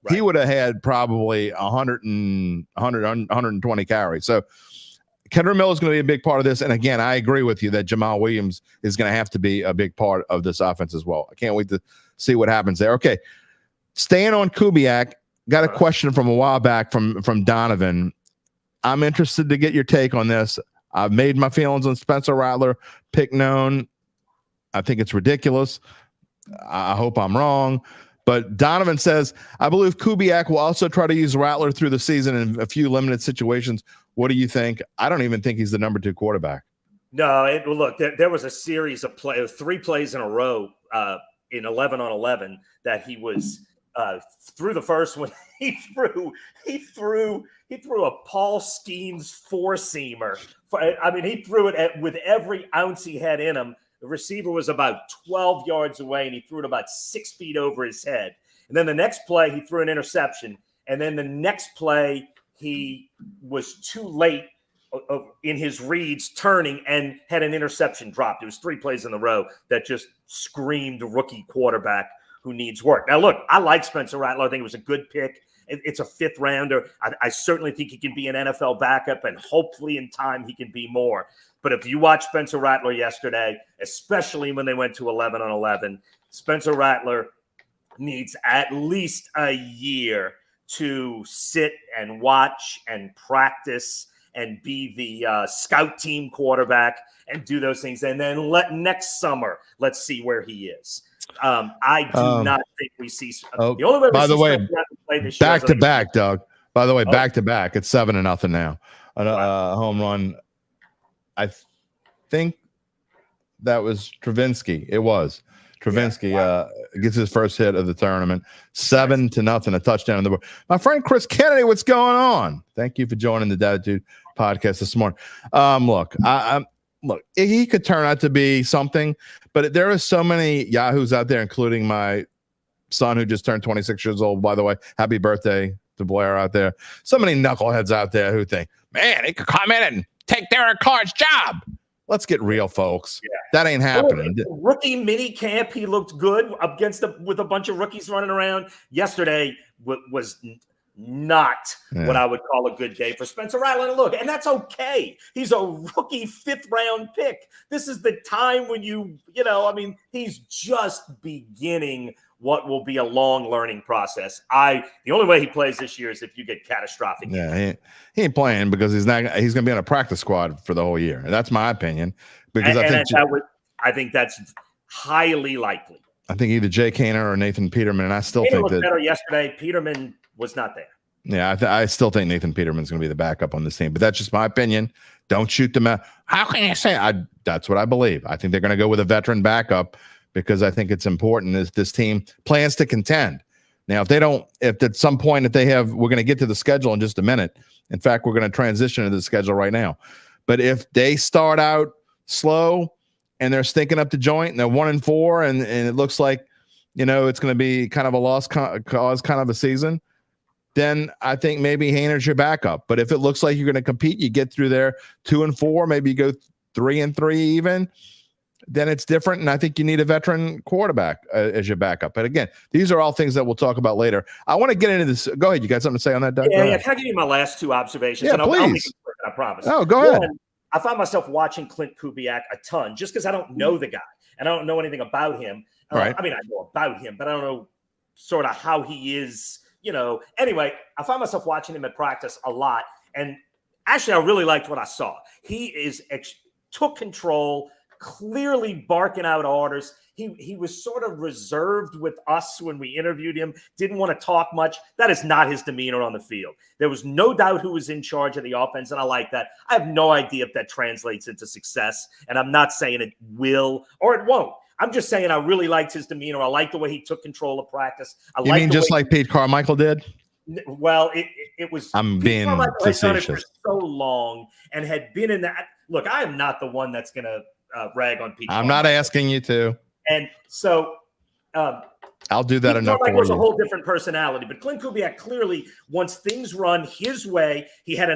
he would have had probably 120 carries. So Kendra Miller is going to be a big part of this. And again, I agree with you that Jamal Williams is going to have to be a big part of this offense as well. I can't wait to see what happens there. Okay. Staying on Kubiak, got a question from a while back from Donovan. I'm interested to get your take on this. I've made my feelings on Spencer Rattler pick known. I think it's ridiculous. I hope I'm wrong. But Donovan says, I believe Kubiak will also try to use Rattler through the season in a few limited situations. What do you think? I don't even think he's the number 2 quarterback. No, look, there was a series of 3 plays in a row in 11 on 11 that he was through the first one. He threw a Paul Skeens 4-seamer. He threw it with every ounce he had in him. The receiver was about 12 yards away, and he threw it about 6 feet over his head. And then the next play, he threw an interception. And then the next play, he was too late in his reads turning and had an interception dropped. It was 3 plays in a row that just screamed rookie quarterback who needs work. Now, look, I like Spencer Rattler. I think it was a good pick. It's a 5th rounder. I certainly think he can be an NFL backup, and hopefully in time he can be more. But if you watch Spencer Rattler yesterday, especially when they went to 11 on 11, Spencer Rattler needs at least a year to sit and watch and practice and be the scout team quarterback and do those things. And then next summer, let's see where he is. I do not think we see. The only way by the way, play this back to back, Doug. By the way, back to back. It's 7-0 now. A home run. I think that was Travinsky. It was Travinsky gets his first hit of the tournament. 7-0, a touchdown on the board. My friend Chris Kennedy, what's going on? Thank you for joining the Dattitude podcast this morning. Look, he could turn out to be something, but there are so many yahoos out there, including my son who just turned 26 years old, by the way. Happy birthday to Blair out there. So many knuckleheads out there who think, man, he could come in and take Derek Carr's job. Let's get real, folks. Yeah. That ain't happening. Rookie mini camp, he looked good with a bunch of rookies running around. Yesterday was not what I would call a good day for Spencer Rattler. And look, and that's okay. He's a rookie 5th-round pick. This is the time when he's just beginning what will be a long learning process. The only way he plays this year is if you get catastrophic. Yeah, he ain't playing because he's going to be on a practice squad for the whole year. And that's my opinion. Because I think that's highly likely. I think either Jay Kaner or Nathan Peterman, and I still think that better yesterday. Peterman was not there. Yeah, I still think Nathan Peterman's going to be the backup on this team, but that's just my opinion. Don't shoot them out. How can you say that's what I believe? I think they're going to go with a veteran backup because I think it's important as this team plans to contend. Now, if at some point we're going to get to the schedule in just a minute. In fact, we're going to transition to the schedule right now. But if they start out slow and they're stinking up the joint and they're 1-4 and it looks like, it's going to be kind of a lost cause kind of a season, then I think maybe Haener's your backup. But if it looks like you're going to compete, you get through there 2-4, maybe you go 3-3 even, then it's different. And I think you need a veteran quarterback as your backup. But again, these are all things that we'll talk about later. I want to get into this. Go ahead. You got something to say on that, Doug? Yeah. Can I give you my last 2 observations? Yeah, and please. I'll make it quick, I promise. Oh, go ahead. One, I find myself watching Klint Kubiak a ton just because I don't know the guy and I don't know anything about him. Right. I mean, I know about him, but I don't know sort of how he is, Anyway, I find myself watching him at practice a lot. And actually, I really liked what I saw. He took control, clearly barking out orders. He was sort of reserved with us when we interviewed him, didn't want to talk much. That is not his demeanor on the field. There was no doubt who was in charge of the offense, and I like that. I have no idea if that translates into success, and I'm not saying it will or it won't. I'm just saying I really liked his demeanor. I liked the way he took control of practice. You mean just like Pete Carmichael did? Well, it was. I'm being facetious. For so long and had been in that. Look, I am not the one that's going to rag on Pete. I'm not asking you to. And so I'll do that enough for you. It was a whole different personality, but Klint Kubiak clearly, once things run his way, he had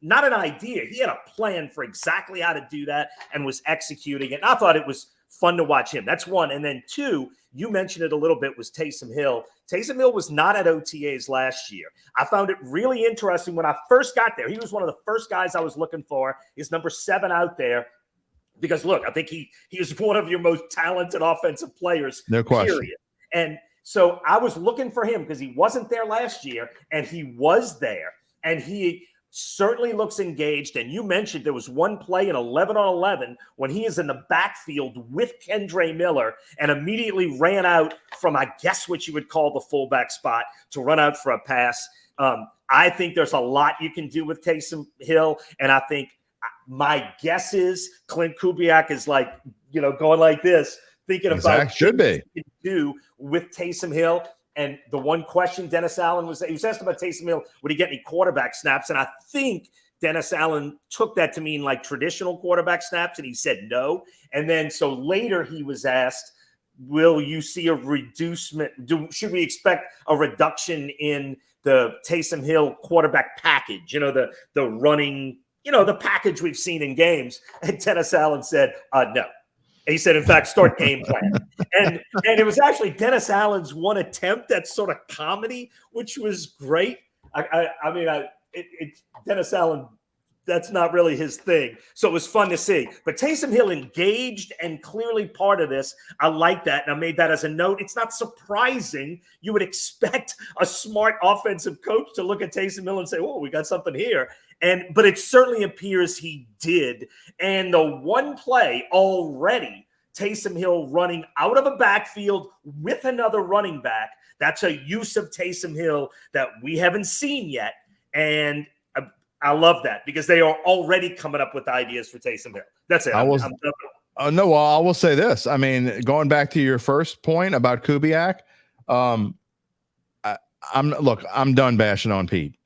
not an idea. He had a plan for exactly how to do that and was executing it. And I thought it was fun to watch him. That's one. And then 2, you mentioned it a little bit, was Taysom Hill. Taysom Hill was not at OTAs last year. I found it really interesting when I first got there. He was one of the first guys I was looking for. He's number 7 out there. Because, look, I think he is one of your most talented offensive players. No question. Period. And so I was looking for him because he wasn't there last year, and he was there. And he certainly looks engaged. And you mentioned there was one play in 11-on-11 when he is in the backfield with Kendre Miller and immediately ran out from, I guess, what you would call the fullback spot to run out for a pass. I think there's a lot you can do with Taysom Hill, and I think my guess is Klint Kubiak is going like this, thinking about what he can do with Taysom Hill. And the one question Dennis Allen was asked about Taysom Hill, would he get any quarterback snaps? And I think Dennis Allen took that to mean like traditional quarterback snaps, and he said no. And then so later he was asked, will you see a reducement? Should we expect a reduction in the Taysom Hill quarterback package? The running, the package we've seen in games. And Dennis Allen said, no. He said, in fact, start game plan. and it was actually Dennis Allen's one attempt at sort of comedy, which was great. Dennis Allen, that's not really his thing. So it was fun to see. But Taysom Hill engaged and clearly part of this. I like that. And I made that as a note. It's not surprising. You would expect a smart offensive coach to look at Taysom Hill and say, oh, we got something here. But it certainly appears he did. And the one play already, Taysom Hill running out of a backfield with another running back, that's a use of Taysom Hill that we haven't seen yet. And I love that because they are already coming up with ideas for Taysom Hill. That's it. I will say this. I mean, going back to your first point about Kubiak, I'm done bashing on Pete.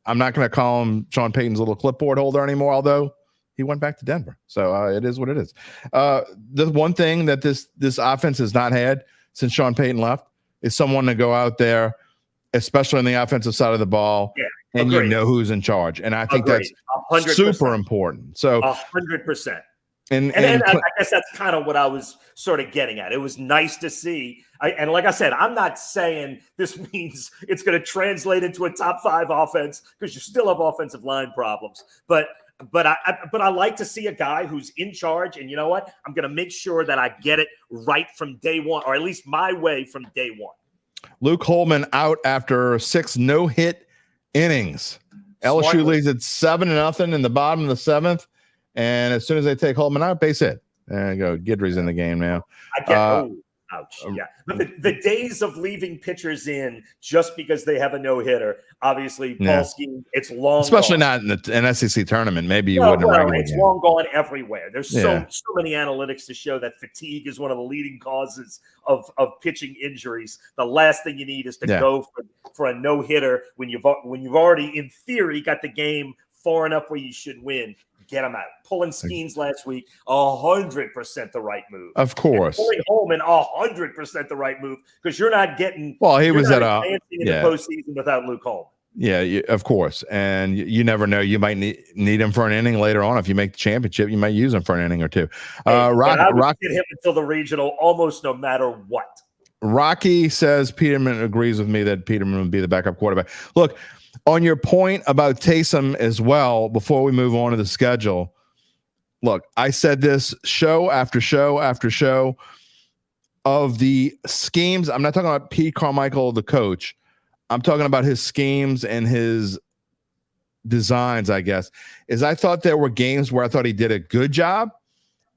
I'm not going to call him Sean Payton's little clipboard holder anymore, although he went back to Denver. So it is what it is. The one thing that this offense has not had since Sean Payton left is someone to go out there, especially on the offensive side of the ball, and you know who's in charge. And I think that's 100%. super important. So 100%. And I guess that's kind of what I was sort of getting at. It was nice to see. And like I said, I'm not saying this means it's going to translate into a top 5 offense because you still have offensive line problems. But I like to see a guy who's in charge. And you know what? I'm going to make sure that I get it right from day one, or at least my way from day one. Luke Holman out after 6 no-hit innings. LSU leads at 7-0 in the bottom of the 7th. And as soon as they take Holman out, base hit. There you go. Guidry's in the game now. Ouch. Yeah. But the days of leaving pitchers in just because they have a no-hitter, obviously, Paulski, it's long especially gone. not in an SEC tournament. Maybe you wouldn't. It's long gone everywhere. There's so many analytics to show that fatigue is one of the leading causes of pitching injuries. The last thing you need is to go for a no-hitter when you've already, in theory, got the game far enough where you should win. Get him out. Pulling Skeens last week, 100% the right move. Of course. And pulling Holman, 100% the right move because you're not getting. Well, he was advancing in the postseason without Luke Holman. Yeah, of course. And you never know. You might need him for an inning later on. If you make the championship, you might use him for an inning or two. I would get him until the regional, almost no matter what. Rocky says Peterman agrees with me that Peterman would be the backup quarterback. Look, on your point about Taysom as well, before we move on to the schedule, look, I said this show after show after show of the schemes. I'm not talking about Pete Carmichael, the coach. I'm talking about his schemes and his designs, I guess. I thought there were games where I thought he did a good job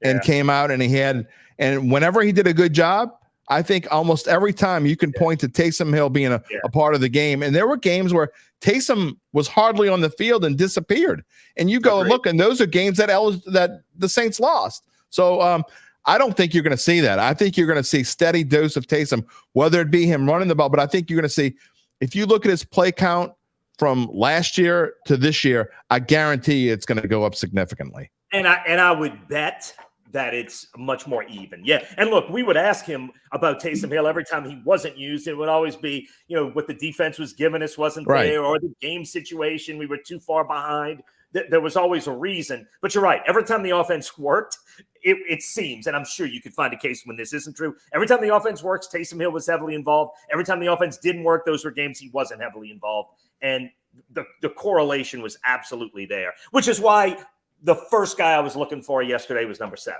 and came out and whenever he did a good job, I think almost every time you can point to Taysom Hill being a part of the game. And there were games where Taysom was hardly on the field and disappeared. And you go look, and those are games that the Saints lost. So I don't think you're going to see that. I think you're going to see steady dose of Taysom, whether it be him running the ball. But I think you're going to see, if you look at his play count from last year to this year, I guarantee you it's going to go up significantly. And I would bet that it's much more even. Yeah. And look, we would ask him about Taysom Hill every time he wasn't used. It would always be, what the defense was giving us wasn't there, or the game situation, we were too far behind. There was always a reason. But you're right. Every time the offense worked, it seems, and I'm sure you could find a case when this isn't true, every time the offense works, Taysom Hill was heavily involved. Every time the offense didn't work, those were games he wasn't heavily involved. And the correlation was absolutely there, which is why the first guy I was looking for yesterday was number 7.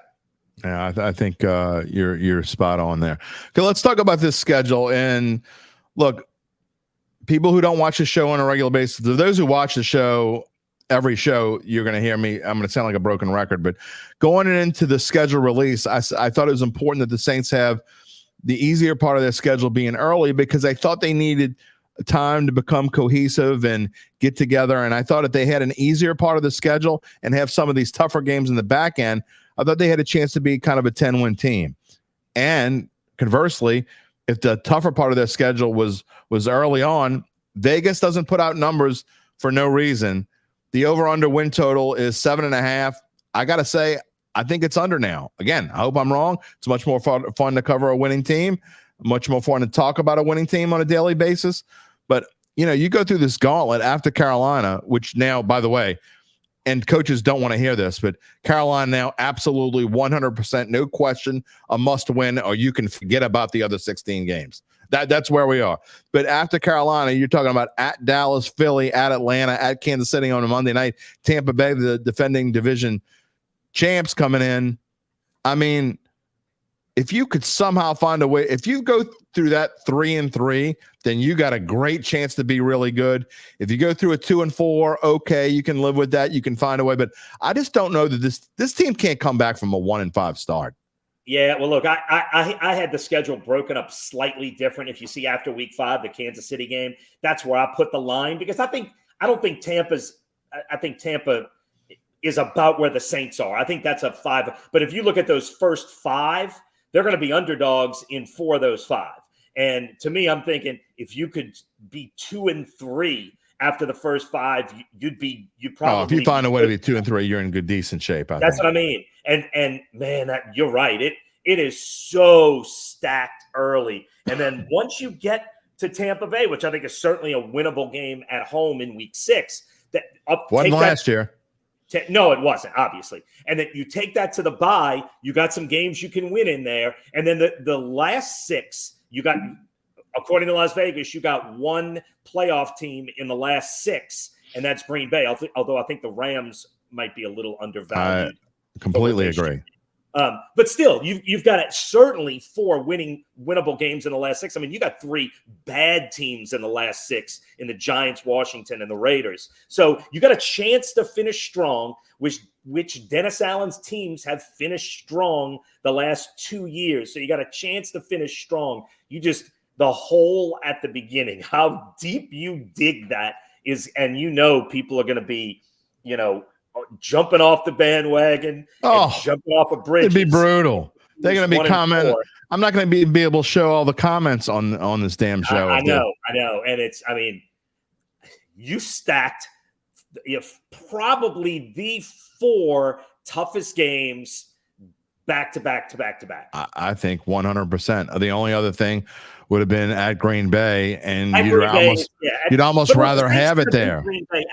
Yeah, I think you're spot on there. Okay, let's talk about this schedule. And look, people who don't watch the show on a regular basis, those who watch the show, every show, you're going to hear me. I'm going to sound like a broken record, but going into the schedule release, I thought it was important that the Saints have the easier part of their schedule being early because I thought they needed time to become cohesive and get together. And I thought if they had an easier part of the schedule and have some of these tougher games in the back end, I thought they had a chance to be kind of a 10-win team. And conversely, if the tougher part of their schedule was early on, Vegas doesn't put out numbers for no reason. The over-under win total is 7.5. I got to say, I think it's under now. Again, I hope I'm wrong. It's much more fun to cover a winning team, much more fun to talk about a winning team on a daily basis. But, you go through this gauntlet after Carolina, which now, by the way, and coaches don't want to hear this, but Carolina now absolutely 100%, no question, a must win, or you can forget about the other 16 games. That's where we are. But after Carolina, you're talking about at Dallas, Philly, at Atlanta, at Kansas City on a Monday night, Tampa Bay, the defending division champs coming in. I mean, if you could somehow find a way, if you go through that 3-3, then you got a great chance to be really good. If you go through a 2-4, okay, you can live with that. You can find a way. But I just don't know that this team can't come back from a 1-5 start. Yeah, well, look, I had the schedule broken up slightly different. If you see after week 5, the Kansas City game, that's where I put the line because I think Tampa is about where the Saints are. I think that's a 5. But if you look at those first 5, they're going to be underdogs in 4 of those 5. And to me, I'm thinking if you could be 2-3 after the first 5, you'd probably. If you find a way to be 2-3, you're in decent shape. That's what I mean. And man, you're right. It is so stacked early. And then once you get to Tampa Bay, which I think is certainly a winnable game at home in week 6, wasn't last year. No, it wasn't, obviously. And then you take that to the bye, you got some games you can win in there. And then the last 6, you got, according to Las Vegas, you got one playoff team in the last 6, and that's Green Bay. Although I think the Rams might be a little undervalued. I completely agree. But still, you've got certainly 4 winnable games in the last 6. I mean, you got 3 bad teams in the last 6 in the Giants, Washington, and the Raiders. So you got a chance to finish strong, which Dennis Allen's teams have finished strong the last 2 years. So you got a chance to finish strong. You just the hole at the beginning, how deep you dig that is, and people are going to be, jumping off the bandwagon, jumping off a bridge. It'd be brutal. They're going to be commenting. I'm not going to be able to show all the comments on this damn show. I know. And you stacked probably the 4 toughest games back to back to back to back. I think 100%. The only other thing would have been at Green Bay, and you'd almost rather have it there.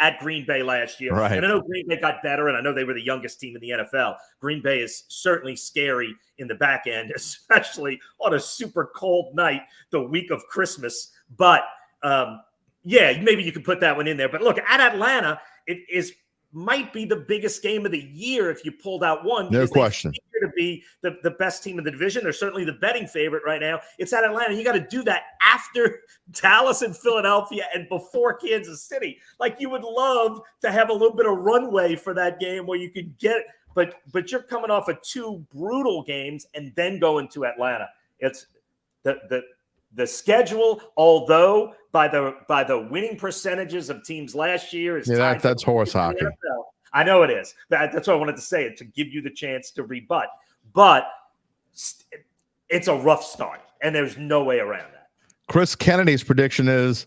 At Green Bay last year. Right. And I know Green Bay got better, and I know they were the youngest team in the NFL. Green Bay is certainly scary in the back end, especially on a super cold night the week of Christmas. But, maybe you could put that one in there. But look, at Atlanta, it might be the biggest game of the year if you pulled out one. No question. To be the best team in the division. They're certainly the betting favorite right now. It's at Atlanta. You got to do that after Dallas and Philadelphia and before Kansas City. Like, you would love to have a little bit of runway for that game where you could get it, but you're coming off of 2 brutal games and then going to Atlanta. It's the schedule, although by the winning percentages of teams last year, is that's horse hockey. I know it is. That's why I wanted to say it, to give you the chance to rebut. But it's a rough start, and there's no way around that. Chris Kennedy's prediction is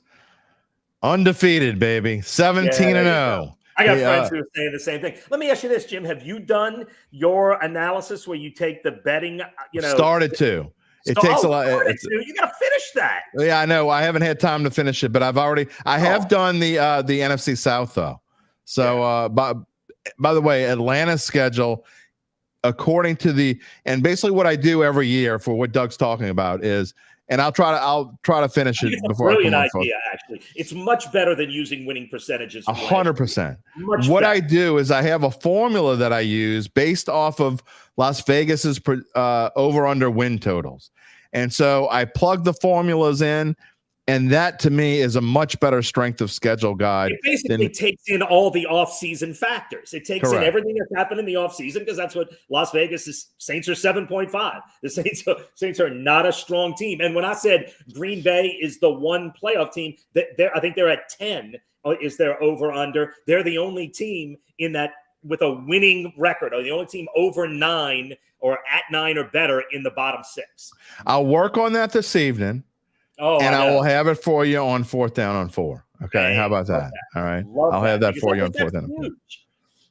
undefeated, baby. 17-0. I got friends who are saying the same thing. Let me ask you this, Jim. Have you done your analysis where you take the betting, Started to. It takes a lot. You got to finish that. Yeah, I know. I haven't had time to finish it, but I have done the NFC South, though. So, by the way, Atlanta's schedule, according to and basically what I do every year for what Doug's talking about is, and I'll try to finish it before I come on. Brilliant idea, actually. It's much better than using winning percentages. 100%. What I do is I have a formula that I use based off of Las Vegas's over/under win totals, and so I plug the formulas in. And that, to me, is a much better strength of schedule guide. It basically takes in all the offseason factors. It takes in everything that's happened in the offseason, because that's what Las Vegas is. Saints are 7.5. The Saints are not a strong team. And when I said Green Bay is the one playoff team, I think they're at 10 is their over-under. They're the only team in that with a winning record, or the only team over 9 or at 9 or better in the bottom 6. I'll work on that this evening. I will have it for you on 4th down on 4. Okay, how about that? All right, I'll have that for you on 4th down on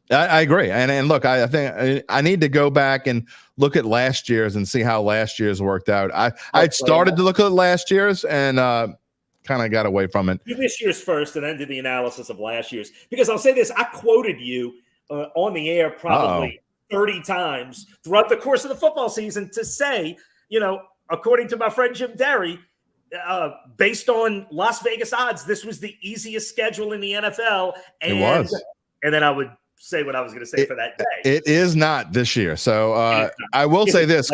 4. I agree, and look, I think I need to go back and look at last year's and see how last year's worked out. I'd started to look at last year's and kind of got away from it. Do this year's first, and then do the analysis of last year's, because I'll say this: I quoted you on the air probably 30 times throughout the course of the football season to say, according to my friend Jim Derry, based on Las Vegas odds, this was the easiest schedule in the NFL. And, it was. And then I would say what I was going to say for that day. It is not this year. So I will say this.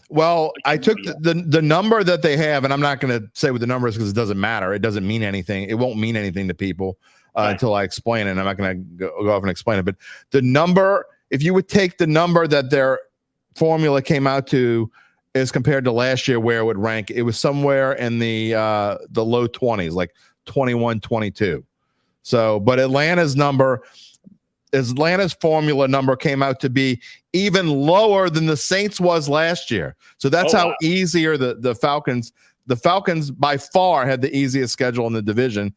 Well, I took the number that they have, and I'm not going to say what the number is because it doesn't matter. It doesn't mean anything. It won't mean anything to people until I explain it. And I'm not going to go off and explain it. But the number, if you would take the number that their formula came out to, as compared to last year where it would rank, it was somewhere in the low 20s, like 21, 22. So, but Atlanta's formula number came out to be even lower than the Saints was last year. So that's how easier the Falcons by far had the easiest schedule in the division.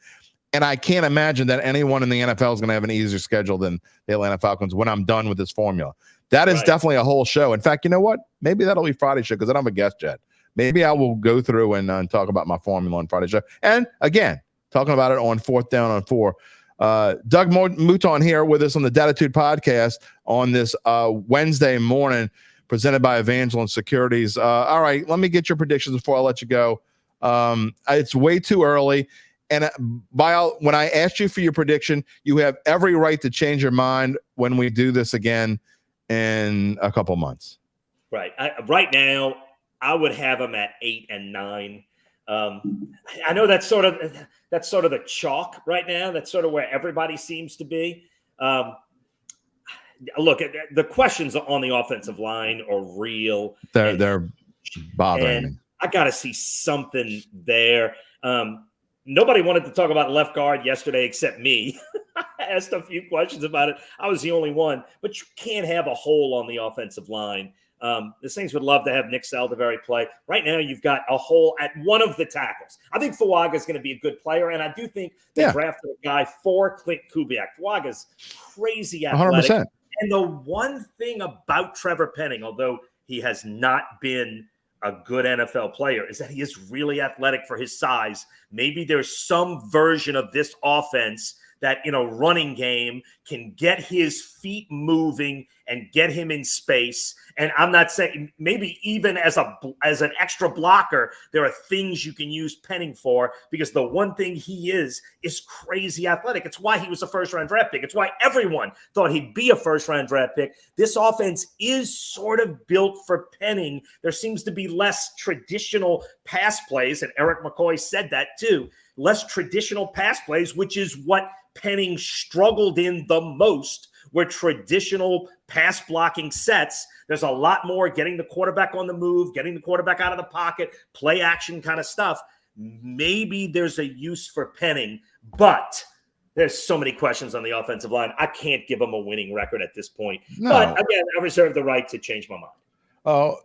And I can't imagine that anyone in the NFL is going to have an easier schedule than the Atlanta Falcons when I'm done with this formula. That is definitely a whole show. In fact, you know what? Maybe that'll be Friday show because I don't have a guest yet. Maybe I will go through and talk about my formula on Friday show. And again, talking about it on 4th down on 4. Doug Mouton here with us on the Dattitude podcast on this Wednesday morning, presented by Evangeline Securities. All right, let me get your predictions before I let you go. It's way too early. And when I asked you for your prediction, you have every right to change your mind when we do this again in a couple months. Right. Right now, I would have them at 8 and 9. I know that's sort of the chalk right now. That's sort of where everybody seems to be. Look, the questions on the offensive line are real. They're bothering me. I got to see something there. Nobody wanted to talk about left guard yesterday except me. I asked a few questions about it. I was the only one, but you can't have a hole on the offensive line. The Saints would love to have Nick Saldiveri play. Right now, you've got a hole at one of the tackles. I think Fuaga is going to be a good player, and I do think they drafted a guy for Klint Kubiak. Fuaga's crazy athletic. 100%. And the one thing about Trevor Penning, although he has not been a good NFL player, is that he is really athletic for his size. Maybe there's some version of this offense that in a running game can get his feet moving and get him in space. And I'm not saying maybe even as an extra blocker, there are things you can use Penning for, because the one thing he is crazy athletic. It's why he was a first-round draft pick. It's why everyone thought he'd be a first-round draft pick. This offense is sort of built for Penning. There seems to be less traditional pass plays, and Eric McCoy said that too. Less traditional pass plays, which is what Penning struggled in the most, were traditional pass blocking sets. There's a lot more getting the quarterback on the move, getting the quarterback out of the pocket, play action kind of stuff. Maybe there's a use for Penning, but there's so many questions on the offensive line. I can't give them a winning record at this point. No. But again, I reserve the right to change my mind.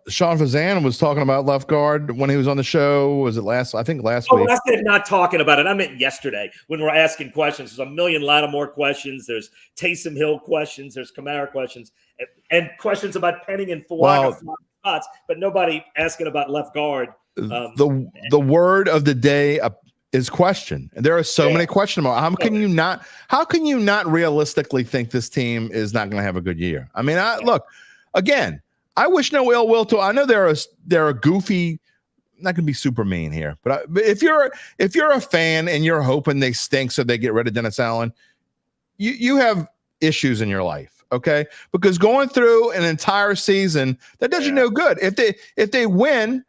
Sean Fazan was talking about left guard when he was on the show. Was it last week? I said not talking about it. I meant yesterday when we're asking questions. There's a million Lattimore questions. There's Taysom Hill questions. There's Kamara questions and questions about Penning and Fuaga spots, but nobody asking about left guard. The word of the day is question. And there are so many question marks. How can you not realistically think this team is not going to have a good year? I mean, look, again, I wish no ill will to. I know there are goofy. I'm not going to be super mean here, but if you're a fan and you're hoping they stink so they get rid of Dennis Allen, you have issues in your life, okay? Because going through an entire season, that does you no good. If they win,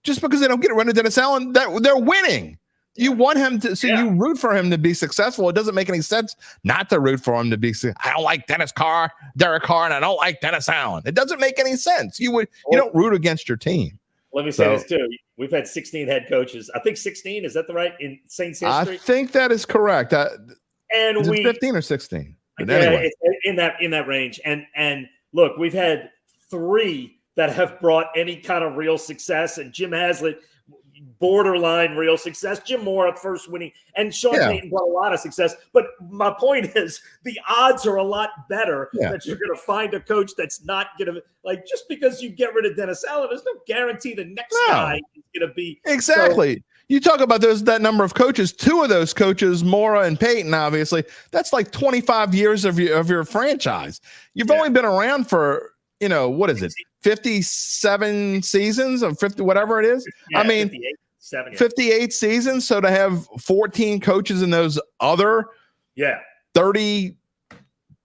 just because they don't get rid of Dennis Allen, they're winning. You want him to, so you root for him to be successful. It doesn't make any sense not to root for him to be. I don't like Derek Carr, and I don't like Dennis Allen. It doesn't make any sense. You don't root against your team. Let me say this too. We've had 16 head coaches. I think 16. Is that the right in Saints history? I think that is correct. And is it 15 or 16? But anyway, it's in that range. And look, we've had 3 that have brought any kind of real success, and Jim Haslett, borderline real success. Jim Moore first winning, and Sean Payton brought a lot of success. But my point is, the odds are a lot better that you're going to find a coach that's not going to, like, just because you get rid of Dennis Allen, there's no guarantee the next guy is going to be exactly. So, you talk about that number of coaches. 2 of those coaches, Mora and Payton, obviously, that's like 25 years of your franchise. You've only been around for, what is it? 57 seasons of 50, whatever it is. I mean, 58 seasons. So to have 14 coaches in those other 30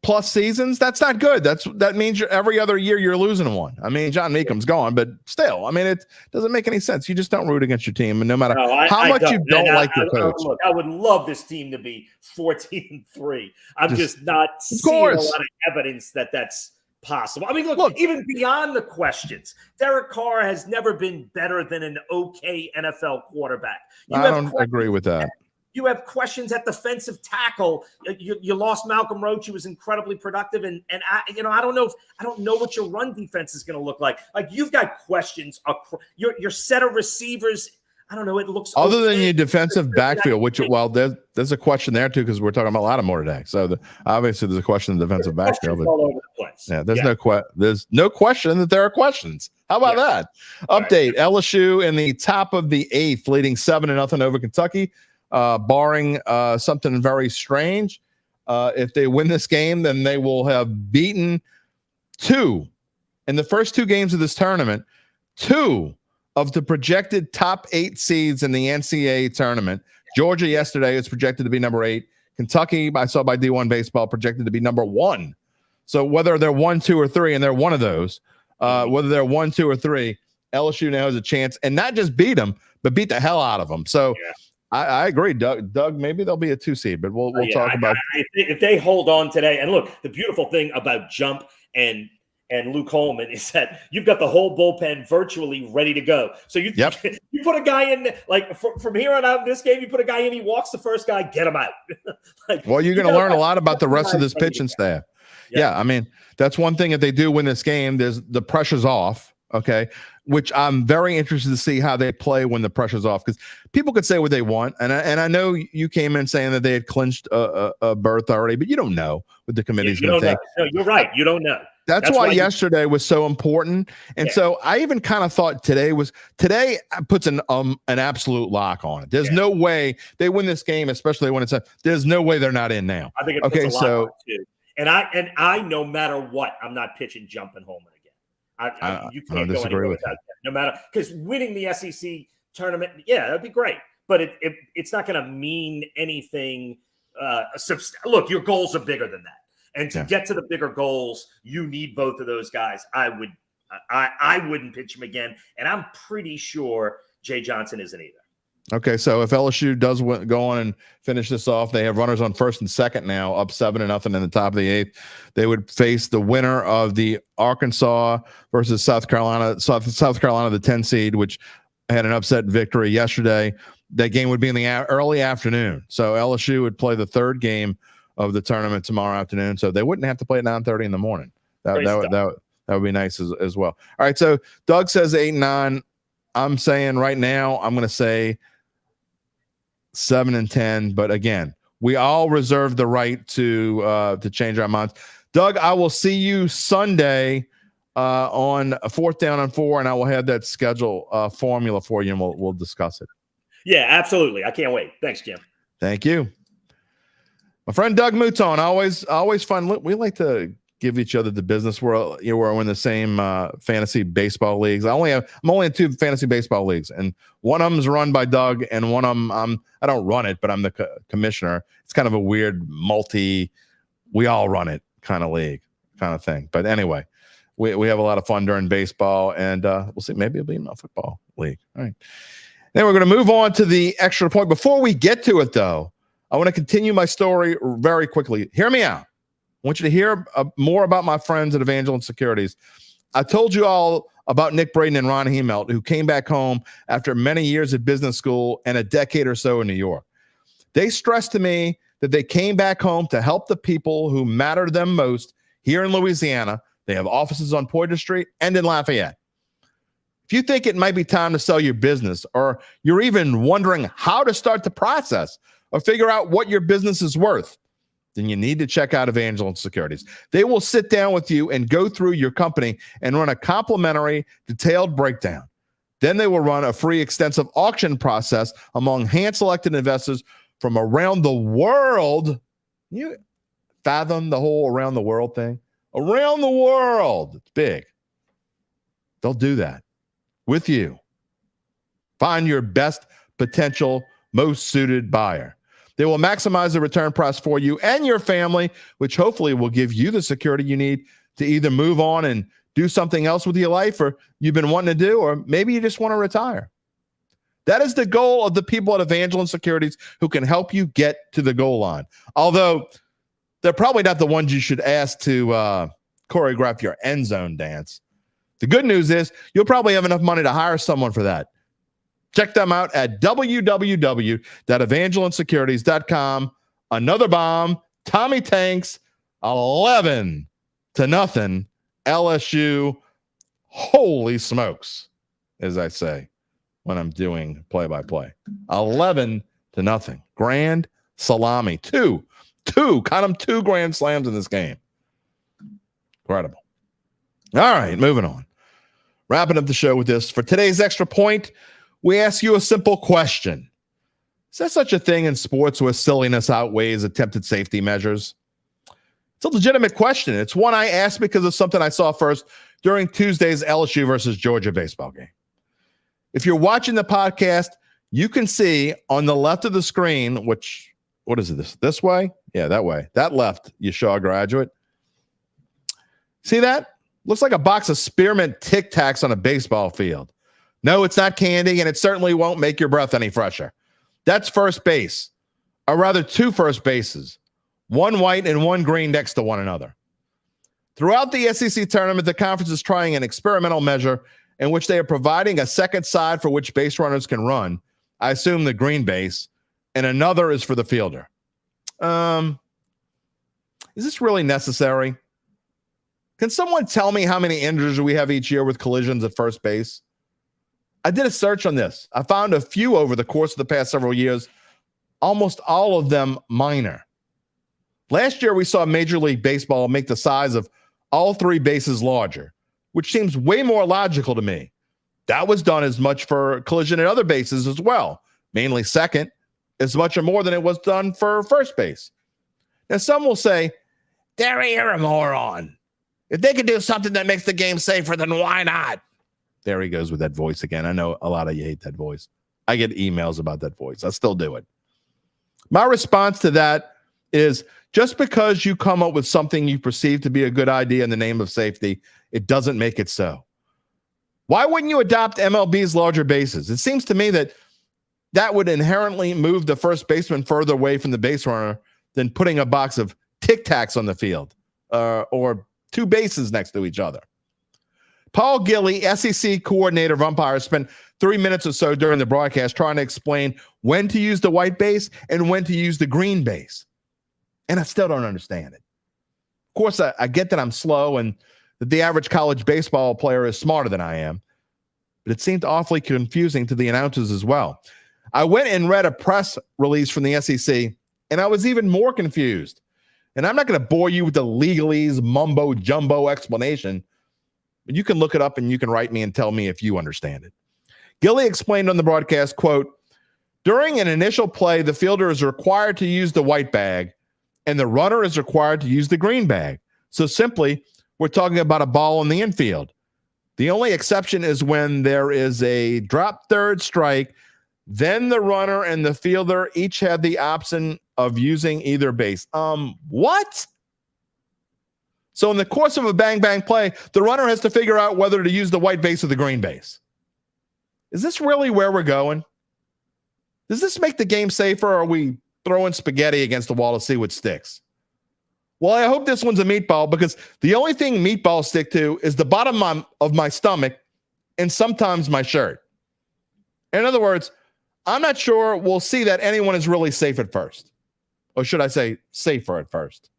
plus seasons, that's not good. That means every other year you're losing one. I mean, John Meekham's gone, but still, I mean, it doesn't make any sense. You just don't root against your team, and no matter how much you don't like your coach. I would love this team to be 14-3. I'm just not seeing a lot of evidence that that's possible. I mean, look, even beyond the questions, Derek Carr has never been better than an okay NFL quarterback. I don't agree with that. You have questions at defensive tackle. You lost Malcolm Roach, who was incredibly productive, and I don't know what your run defense is going to look like. Like, you've got questions. Your set of receivers, I don't know. It looks other than your defensive backfield, which there's a question there too, because we're talking about Lattimore today. So obviously there's a question in the defensive backfield. But, all over the place. Yeah, there's no question that there are questions. How about that? Update: LSU in the top of the 8th, leading 7-0 over Kentucky. Barring something very strange. If they win this game, then they will have beaten in the first 2 games of this tournament, 2 of the projected top 8 seeds in the NCAA tournament. Georgia yesterday is projected to be number 8. Kentucky, I saw by D1 Baseball, projected to be number 1. So whether they're 1, 2, or 3, and they're one of those, whether they're 1, 2, or 3, LSU now has a chance, and not just beat them, but beat the hell out of them. So I agree, Doug. Maybe they'll be a 2 seed, but we'll talk about. If they hold on today, and look, the beautiful thing about Jump and Luke Holman is that you've got the whole bullpen virtually ready to go. So you put a guy in, like from here on out in this game, you put a guy in, he walks the first guy, get him out. Well, you're going to learn a lot about the rest of this pitching staff. Yeah, I mean, that's one thing. If they do win this game, the pressure's off, okay, which I'm very interested to see how they play when the pressure's off, because people could say what they want, and I know you came in saying that they had clinched a berth already, but you don't know what the committee's going to think. No, you're right. You don't know. That's why yesterday was so important. And so I even kind of thought today puts an absolute lock on it. There's no way they win this game, especially when there's no way they're not in now. I think it puts a lock on it too. And I no matter what, I'm not pitching Jumping Holman again. You can't go anywhere without that. No matter, because winning the SEC tournament, that'd be great. But it's not going to mean anything. Look, your goals are bigger than that. And to get to the bigger goals, you need both of those guys. I wouldn't pitch him again, and I'm pretty sure Jay Johnson isn't either. Okay, so if LSU does go on and finish this off, they have runners on first and second now, up 7-0 in the top of the 8th. They would face the winner of the Arkansas versus South Carolina, the 10 seed, which had an upset victory yesterday. That game would be in the early afternoon. So LSU would play the 3rd game of the tournament tomorrow afternoon, so they wouldn't have to play at 9:30 in the morning. That would be nice as well. All right, so Doug says 8-9. I'm saying right now, I'm going to say 7-10. But again, we all reserve the right to change our minds. Doug, I will see you Sunday on a 4th down and 4, and I will have that schedule formula for you, and we'll discuss it. Yeah, absolutely. I can't wait. Thanks, Jim. Thank you. My friend Doug Mouton, always fun. We like to give each other the business. We're in the same fantasy baseball leagues. I'm only in 2 fantasy baseball leagues, and one of them is run by Doug, and one of them I don't run it, but I'm the commissioner. It's kind of a weird we all run it kind of league kind of thing. But anyway, we have a lot of fun during baseball, and we'll see. Maybe it'll be in a football league. All right. Then we're going to move on to the extra point. Before we get to it, though, I want to continue my story very quickly. Hear me out. I want you to hear more about my friends at Evangeline Securities. I told you all about Nick Braden and Ron Hemelt, who came back home after many years at business school and a decade or so in New York. They stressed to me that they came back home to help the people who matter to them most here in Louisiana. They have offices on Poydras Street and in Lafayette. If you think it might be time to sell your business, or you're even wondering how to start the process or figure out what your business is worth, then you need to check out Evangeline Securities. They will sit down with you and go through your company and run a complimentary, detailed breakdown. Then they will run a free, extensive auction process among hand-selected investors from around the world. You fathom the whole around the world thing? Around the world. It's big. They'll do that with you. Find your best potential, most suited buyer. They will maximize the return price for you and your family, which hopefully will give you the security you need to either move on and do something else with your life, or you've been wanting to do, or maybe you just want to retire. That is the goal of the people at Evangeline Securities who can help you get to the goal line. Although they're probably not the ones you should ask to choreograph your end zone dance. The good news is you'll probably have enough money to hire someone for that. Check them out at www.evangelinesecurities.com. Another bomb. Tommy Tanks, 11-0 LSU. Holy smokes, as I say when I'm doing play-by-play. 11-0. Grand salami. Two. Count them, 2 grand slams in this game. Incredible. All right, moving on. Wrapping up the show with this. For today's extra point, we ask you a simple question. Is there such a thing in sports where silliness outweighs attempted safety measures? It's a legitimate question. It's one I asked because of something I saw first during Tuesday's LSU versus Georgia baseball game. If you're watching the podcast, you can see on the left of the screen, what is it, this way? Yeah, that way. That left, you Shaw graduate. See that? Looks like a box of spearmint Tic Tacs on a baseball field. No, it's not candy, and it certainly won't make your breath any fresher. That's first base, or rather two first bases, one white and one green next to one another. Throughout the SEC tournament, the conference is trying an experimental measure in which they are providing a second side for which base runners can run. I assume the green base, and another is for the fielder. Is this really necessary? Can someone tell me how many injuries we have each year with collisions at first base? I did a search on this. I found a few over the course of the past several years, almost all of them minor. Last year, we saw Major League Baseball make the size of all three bases larger, which seems way more logical to me. That was done as much for collision at other bases as well, mainly second, as much or more than it was done for first base. Now, some will say, Derry, you're a moron. If they can do something that makes the game safer, then why not? There he goes with that voice again. I know a lot of you hate that voice. I get emails about that voice. I still do it. My response to that is just because you come up with something you perceive to be a good idea in the name of safety, it doesn't make it so. Why wouldn't you adopt MLB's larger bases? It seems to me that would inherently move the first baseman further away from the base runner than putting a box of Tic Tacs on the field or two bases next to each other. Paul Gilly, SEC coordinator of umpires, spent 3 minutes or so during the broadcast trying to explain when to use the white base and when to use the green base. And I still don't understand it. Of course, I get that I'm slow and that the average college baseball player is smarter than I am, but it seemed awfully confusing to the announcers as well. I went and read a press release from the SEC, and I was even more confused. And I'm not going to bore you with the legalese, mumbo-jumbo explanation, but you can look it up and you can write me and tell me if you understand it. Gilly explained on the broadcast, quote, during an initial play, the fielder is required to use the white bag and the runner is required to use the green bag. So simply, we're talking about a ball in the infield. The only exception is when there is a drop third strike, then the runner and the fielder each have the option of using either base. What? So in the course of a bang-bang play, the runner has to figure out whether to use the white base or the green base. Is this really where we're going? Does this make the game safer, or are we throwing spaghetti against the wall to see what sticks? Well, I hope this one's a meatball, because the only thing meatballs stick to is the bottom of my stomach and sometimes my shirt. In other words, I'm not sure we'll see that anyone is really safe at first. Or should I say safer at first?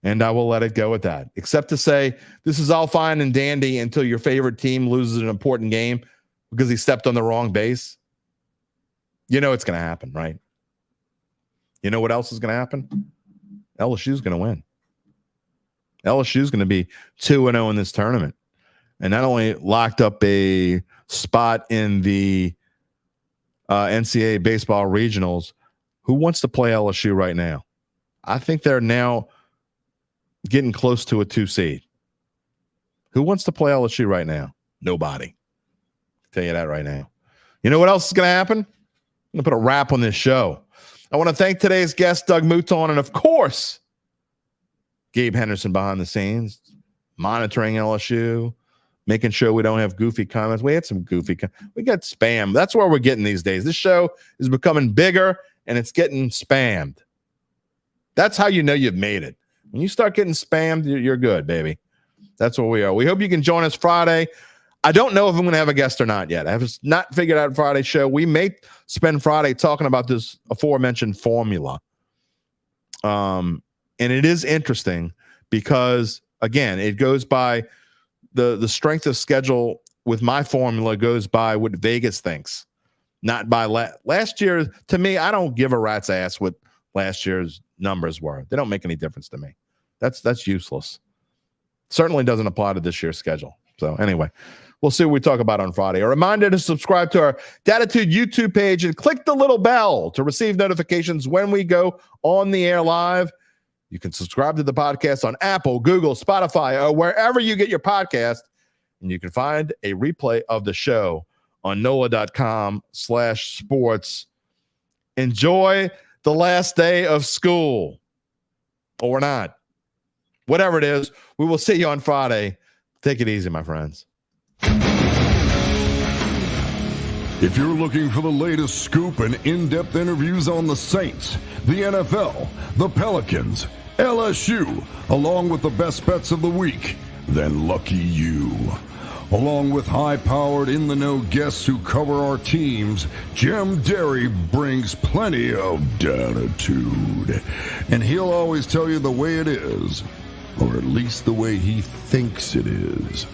And I will let it go at that, except to say this is all fine and dandy until your favorite team loses an important game because he stepped on the wrong base. You know it's going to happen, right? You know what else is going to happen? LSU's going to win. LSU's going to be 2-0 in this tournament. And not only locked up a spot in the NCAA baseball regionals, who wants to play LSU right now? I think they're now getting close to a 2 seed. Who wants to play LSU right now? Nobody. I'll tell you that right now. You know what else is going to happen? I'm going to put a wrap on this show. I want to thank today's guest, Doug Mouton, and of course, Gabe Henderson behind the scenes, monitoring LSU, making sure we don't have goofy comments. We had some goofy we got spam. That's where we're getting these days. This show is becoming bigger, and it's getting spammed. That's how you know you've made it. When you start getting spammed, you're good, baby. That's where we are. We hope you can join us Friday. I don't know if I'm going to have a guest or not yet. I have not figured out Friday's show. We may spend Friday talking about this aforementioned formula. And it is interesting because, again, it goes by the strength of schedule with my formula goes by what Vegas thinks, not by last year. To me, I don't give a rat's ass what last year's numbers were. They don't make any difference to me. That's useless. Certainly doesn't apply to this year's schedule. So anyway, We'll see what we talk about on Friday. A reminder to subscribe to our Dattitude YouTube page and click the little bell to receive notifications when we go on the air live. You can subscribe to the podcast on Apple, Google, Spotify, or wherever you get your podcast. And you can find a replay of the show on NOLA.com/sports. Enjoy the last day of school. Or not. Whatever it is, we will see you on Friday. Take it easy, my friends. If you're looking for the latest scoop and in-depth interviews on the Saints, the NFL, the Pelicans, LSU, along with the best bets of the week, then lucky you. Along with high-powered, in-the-know guests who cover our teams, Jim Derry brings plenty of Dattitude. And he'll always tell you the way it is, or at least the way he thinks it is.